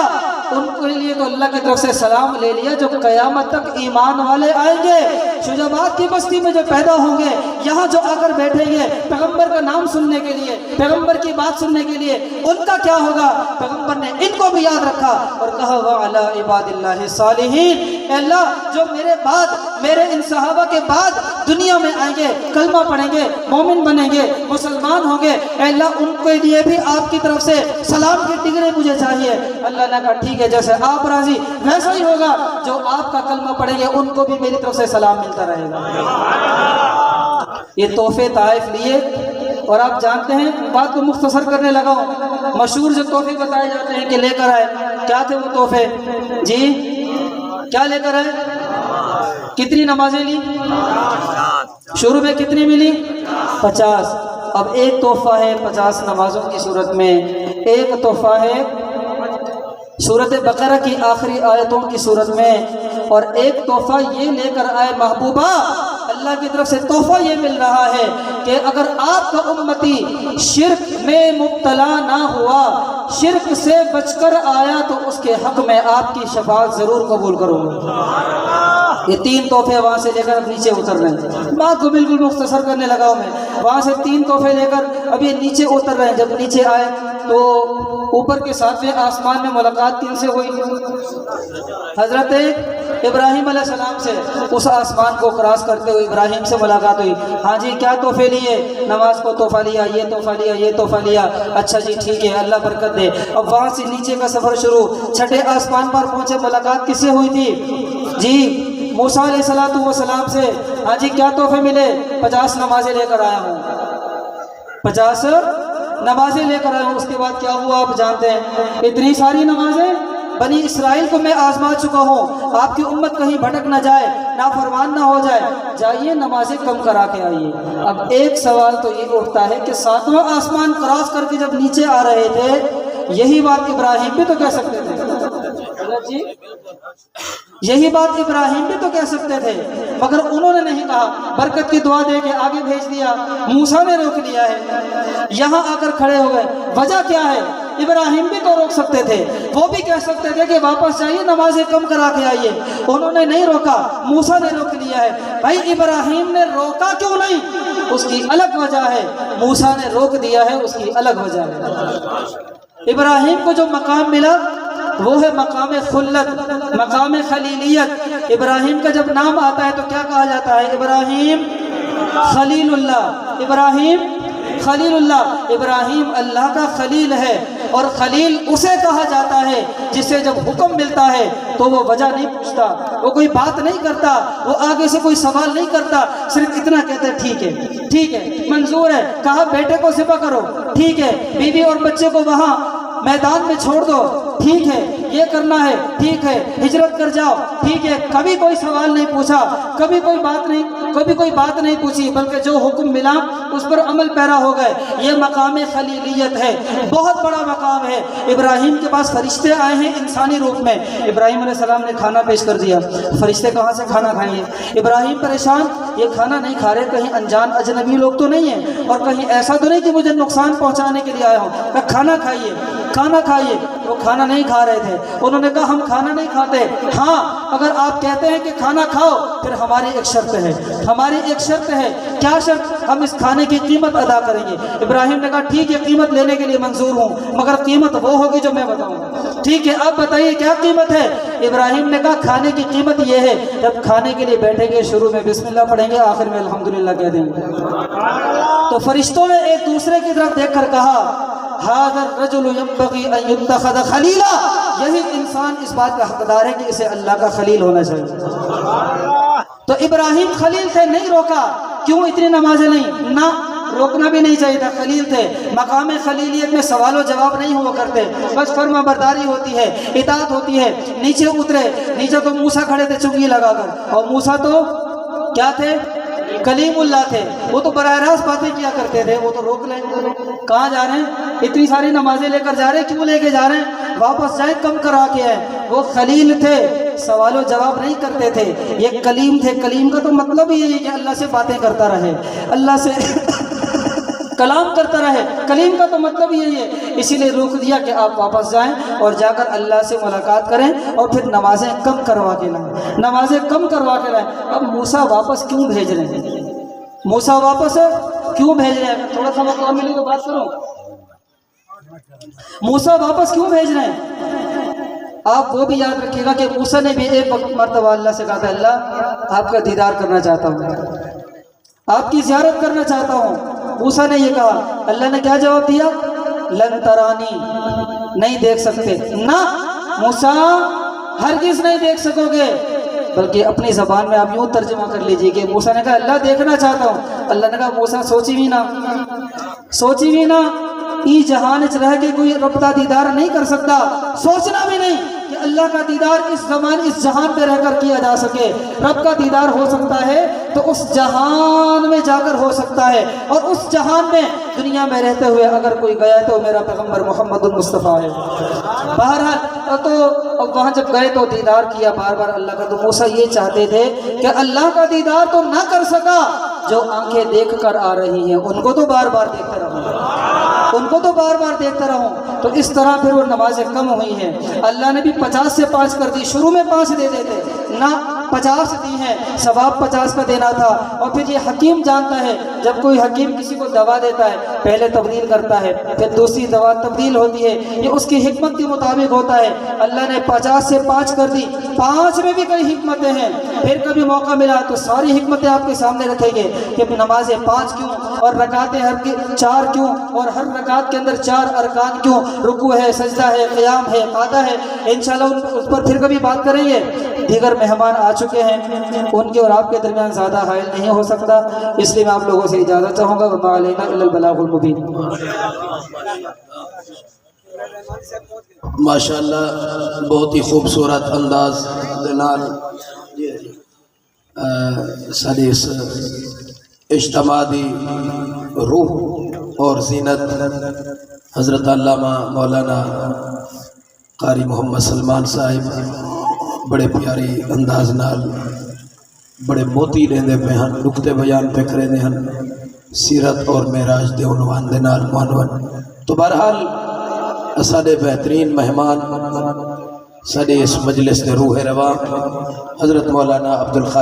ان کے لیے تو اللہ کی طرف سے سلام لے لیا جو قیامت تک ایمان والے آئیں گے، شجاعت کی بستی میں جو پیدا ہوں گے، یہاں جو آ کر بیٹھیں گے پیغمبر کا نام سننے کے لیے، پیغمبر کی بات سننے کے لیے، ان کا کیا ہوگا؟ پیغمبر نے ان کو بھی یاد رکھا اور کہا وَعَلَىٰ عِبَادِ اللَّهِ الصَّالِحِينَ، اے اللہ جو میرے بعد، میرے ان صحابہ کے بعد دنیا میں آئیں گے، کلمہ پڑھیں گے، مومن بنیں گے، مسلمان ہوں گے، اے اللہ ان کے لیے بھی آپ کی طرف سے سلام کی ڈگری مجھے چاہیے۔ اللہ نے کہا ٹھیک ہے، جیسے آپ راضی ویسا ہی ہوگا، جو آپ کا کلمہ پڑھیں گے ان کو بھی میری طرف سے سلام ملتا رہے گا۔ یہ تحفے طائف لیے، اور آپ جانتے ہیں بات کو مختصر کرنے لگا ہوں، مشہور جو تحفے بتائے جاتے ہیں کہ لے کر آئے، کیا تھے وہ تحفے؟ جی کیا لے کر آئے؟ کتنی نمازیں لی؟ شروع میں کتنی ملی؟ 50۔ اب ایک تحفہ ہے 50 نمازوں کی صورت میں، ایک تحفہ ہے سورۃ بقرہ کی آخری آیتوں کی صورت میں، اور ایک تحفہ یہ لے کر آئے محبوبہ، اللہ کی طرف سے تحفہ یہ مل رہا ہے کہ اگر آپ کا امتی شرک میں مبتلا نہ ہوا، شرک سے بچ کر آیا، تو اس کے حق میں آپ کی شفاعت ضرور قبول کروں گا۔ یہ تین تحفے وہاں سے لے کر اب نیچے اتر رہے ہیں، بات کو بالکل مختصر کرنے لگا ہوں میں، وہاں سے تین تحفے لے کر اب یہ نیچے اتر رہے ہیں۔ جب نیچے آئے تو اوپر کے ساتویں آسمان میں ملاقات کن سے ہوئی؟ حضرت ابراہیم علیہ السلام سے۔ اس آسمان کو کراس کرتے ہوئے ابراہیم سے ملاقات ہوئی۔ ہاں جی کیا تحفے لیے؟ نماز کو تحفہ لیا، یہ تحفہ لیا، یہ تحفہ لیا، اچھا جی ٹھیک ہے اللہ برکت دے۔ اب وہاں سے نیچے کا سفر شروع، چھٹے آسمان پر پہنچے، ملاقات کس سے ہوئی تھی؟ جی موسیٰ علیہ السلام سے۔ ہاں جی کیا تحفے ملے؟ 50 نمازیں لے کر آیا ہوں، 50 نمازیں لے کر آیا ہوں۔ اس کے بعد کیا ہوا آپ جانتے ہیں، اتنی ساری نمازیں بنی اسرائیل کو میں آزما چکا ہوں، آپ کی امت کہیں بھٹک نہ جائے، نافرمان نہ ہو جائے، جائیے نمازیں کم کرا کے آئیے۔ اب ایک سوال تو یہ اٹھتا ہے کہ 7واں آسمان کراس کر کے جب نیچے آ رہے تھے، یہی بات ابراہیم بھی تو کہہ سکتے تھے جی، یہی بات ابراہیم بھی تو کہہ سکتے تھے، مگر انہوں نے نہیں کہا، برکت کی دعا دے کے آگے بھیج دیا۔ موسیٰ نے روک لیا ہے، یہاں آ کر کھڑے ہو گئے، وجہ کیا ہے؟ ابراہیم بھی تو روک سکتے تھے، وہ بھی کہہ سکتے تھے کہ واپس جائیے نمازیں کم کرا کے آئیے، انہوں نے نہیں روکا، موسیٰ نے روک لیا ہے۔ بھائی ابراہیم نے روکا کیوں نہیں؟ اس کی الگ وجہ ہے، موسیٰ نے روک دیا ہے، اس کی الگ وجہ ہے۔ ابراہیم کو جو مقام ملا وہ ہے مقام خلت، مقام خلیلیت۔ ابراہیم کا جب نام آتا ہے تو کیا کہا جاتا ہے؟ ابراہیم خلیل اللہ، ابراہیم خلیل اللہ، ابراہیم اللہ کا خلیل ہے، اور خلیل اسے کہا جاتا ہے جسے جب حکم ملتا ہے تو وہ وجہ نہیں پوچھتا، وہ کوئی بات نہیں کرتا، وہ آگے سے کوئی سوال نہیں کرتا، صرف اتنا کہتا ہے ٹھیک ہے، ٹھیک ہے، منظور ہے، کہا بیٹے کو ذبح کرو، ٹھیک ہے، بیوی اور بچے کو وہاں میدان میں چھوڑ دو، ٹھیک ہے، یہ کرنا ہے، ٹھیک ہے، ہجرت کر جاؤ، ٹھیک ہے، کبھی کوئی سوال نہیں پوچھا، کبھی کوئی بات نہیں پوچھی، بلکہ جو حکم ملا اس پر عمل پیرا ہو گئے۔ یہ مقام خلیلیت ہے، بہت بڑا مقام ہے۔ ابراہیم کے پاس فرشتے آئے ہیں انسانی روپ میں، ابراہیم علیہ السلام نے کھانا پیش کر دیا، فرشتے کہاں سے کھانا کھائیں گے؟ ابراہیم پریشان، یہ کھانا نہیں کھا رہے، کہیں انجان اجنبی لوگ تو نہیں ہیں، اور کہیں ایسا تو نہیں کہ مجھے نقصان پہنچانے کے لیے آئے ہوں، کہ کھانا کھائیے، کھانا کھائیے۔ وہ کھانا نہیں کھا رہے تھے، انہوں نے کہا ہم کھانا نہیں کھاتے، ہاں اگر آپ کہتے ہیں کہ کھانا کھاؤ پھر ہماری ایک شرط ہے، ہماری ایک شرط ہے۔ کیا شرط؟ ہم اس کھانے کی قیمت ادا کریں گے۔ ابراہیم نے کہا ٹھیک ہے، قیمت لینے کے لیے منظور ہوں، مگر قیمت وہ ہوگی جو میں بتاؤں گا۔ ٹھیک ہے، اب بتائیے کیا قیمت ہے؟ ابراہیم نے کہا کھانے کی قیمت یہ ہے، جب کھانے کے لیے بیٹھیں گے شروع میں بسم اللہ پڑھیں گے، آخر میں الحمدللہ کہہ دیں گے۔ تو فرشتوں نے ایک دوسرے کی طرف دیکھ کر کہا ھذا الرجل ينبغي ان يتخذ خلیلا، یہی انسان اس بات کا حقدار ہے کہ اسے اللہ کا خلیل ہونا چاہیے۔ تو ابراہیم خلیل تھے، نہیں روکا، کیوں اتنی نمازیں نہیں؟ نہ روکنا بھی نہیں چاہیے تھا، خلیل تھے۔ مقام خلیلیت میں سوال و جواب نہیں ہوا کرتے، بس فرما برداری ہوتی ہے، اطاعت ہوتی ہے۔ نیچے اترے، نیچے تو موسیٰ کھڑے تھے چنگی لگا کر، اور موسیٰ تو کیا تھے؟ کلیم اللہ تھے، وہ تو براہ راست باتیں کیا کرتے تھے، وہ تو روک لیں۔ کہاں جا رہے ہیں؟ اتنی ساری نمازیں لے کر جا رہے ہیں، کیوں لے کے جا رہے ہیں؟ واپس جائیں، کم کرا کے آئے۔ وہ خلیل تھے، سوال و جواب نہیں کرتے تھے، یہ کلیم تھے۔ کلیم کا تو مطلب ہی یہی ہے کہ اللہ سے باتیں کرتا رہے، اللہ سے کلام کرتا رہے، کلیم کا تو مطلب یہی ہے۔ اسی لیے روک دیا کہ آپ واپس جائیں اور جا کر اللہ سے ملاقات کریں، اور پھر نمازیں کم کروا کے لائیں، نمازیں کم کروا کے لائیں۔ اب موسیٰ واپس کیوں بھیج رہے ہیں؟ موسیٰ واپس کیوں بھیج رہے ہیں؟ تھوڑا سا موقع ملے تو بات کرو، موسیٰ واپس کیوں بھیج رہے ہیں؟ آپ وہ بھی یاد رکھیے گا کہ موسیٰ نے بھی ایک مرتبہ اللہ سے کہا تھا اللہ آپ کا دیدار کرنا چاہتا ہوں، آپ کی زیارت کرنا چاہتا ہوں۔ موسیٰ نے یہ کہا، اللہ نے کیا جواب دیا؟ لن ترانی، نہیں دیکھ سکتے۔ نہ موسیٰ ہرگز نہیں دیکھ سکو گے، بلکہ اپنی زبان میں آپ یوں ترجمہ کر لیجئے کہ موسیٰ نے کہا اللہ دیکھنا چاہتا ہوں۔ اللہ نے کہا موسیٰ سوچی بھی نہ ای جہان چ رہ کے کوئی رب کا دیدار نہیں کر سکتا، سوچنا بھی نہیں کہ اللہ کا دیدار اس جہان پہ رہ کر کیا جا سکے۔ رب کا دیدار ہو سکتا ہے تو اس جہان میں جا کر ہو سکتا ہے، اور اس جہان میں دنیا میں رہتے ہوئے اگر کوئی گیا تو میرا پیغمبر محمد المصطفیٰ ہے۔ بہرحال تو وہاں جب گئے تو دیدار کیا بار بار اللہ کا۔ تو موسیٰ یہ چاہتے تھے کہ اللہ کا دیدار تو نہ کر سکا، جو آنکھیں دیکھ کر آ رہی ہیں ان کو تو بار بار دیکھتا رہوں، تو اس طرح پھر وہ نمازیں کم ہوئی ہیں۔ اللہ نے بھی 50 سے 5 کر دی، شروع میں 5 دے دیتے نہ 50 دی ہیں، ثواب 50 کا دینا تھا۔ اور پھر یہ حکیم جانتا ہے، جب کوئی حکیم کسی کو دوا دیتا ہے پہلے تبدیل کرتا ہے، پھر دوسری دوا تبدیل ہوتی ہے، یہ اس کی حکمت کے مطابق ہوتا ہے۔ اللہ نے 50 سے 5 کر دی، 5 میں بھی کئی حکمتیں ہیں۔ پھر کبھی موقع ملا تو ساری حکمتیں آپ کے سامنے رکھیں گے کہ نمازیں 5 کیوں، اور رکعتیں 4 کیوں، اور ہر رکعت کے اندر 4 ارکان کیوں، رکوع ہے، سجدہ ہے، قیام ہے، قعدہ ہے۔ انشاءاللہ اس پر پھر کبھی بات کریں گے۔ دیگر مہمان آ چکے ہیں، ان کے اور آپ کے درمیان زیادہ حائل نہیں ہو سکتا، اس لیے میں آپ لوگوں سے اجازت چاہوں گا۔ وما علینا الا البلاغ المبین۔ ماشاءاللہ بہت ہی خوبصورت انداز ساری اس اجتماع دی روح اور زینت حضرت علامہ مولانا قاری محمد سلمان صاحب بڑے پیاری انداز نال بڑے موتی لیندے پہ ہن، نقطے بیان پہ کرے دے ہن، سیرت اور معراج دے عنوان دے نال معنون۔ تو بہرحال سارے بہترین مہمان سارے اس مجلس دے روح رواں حضرت مولانا عبدالخالق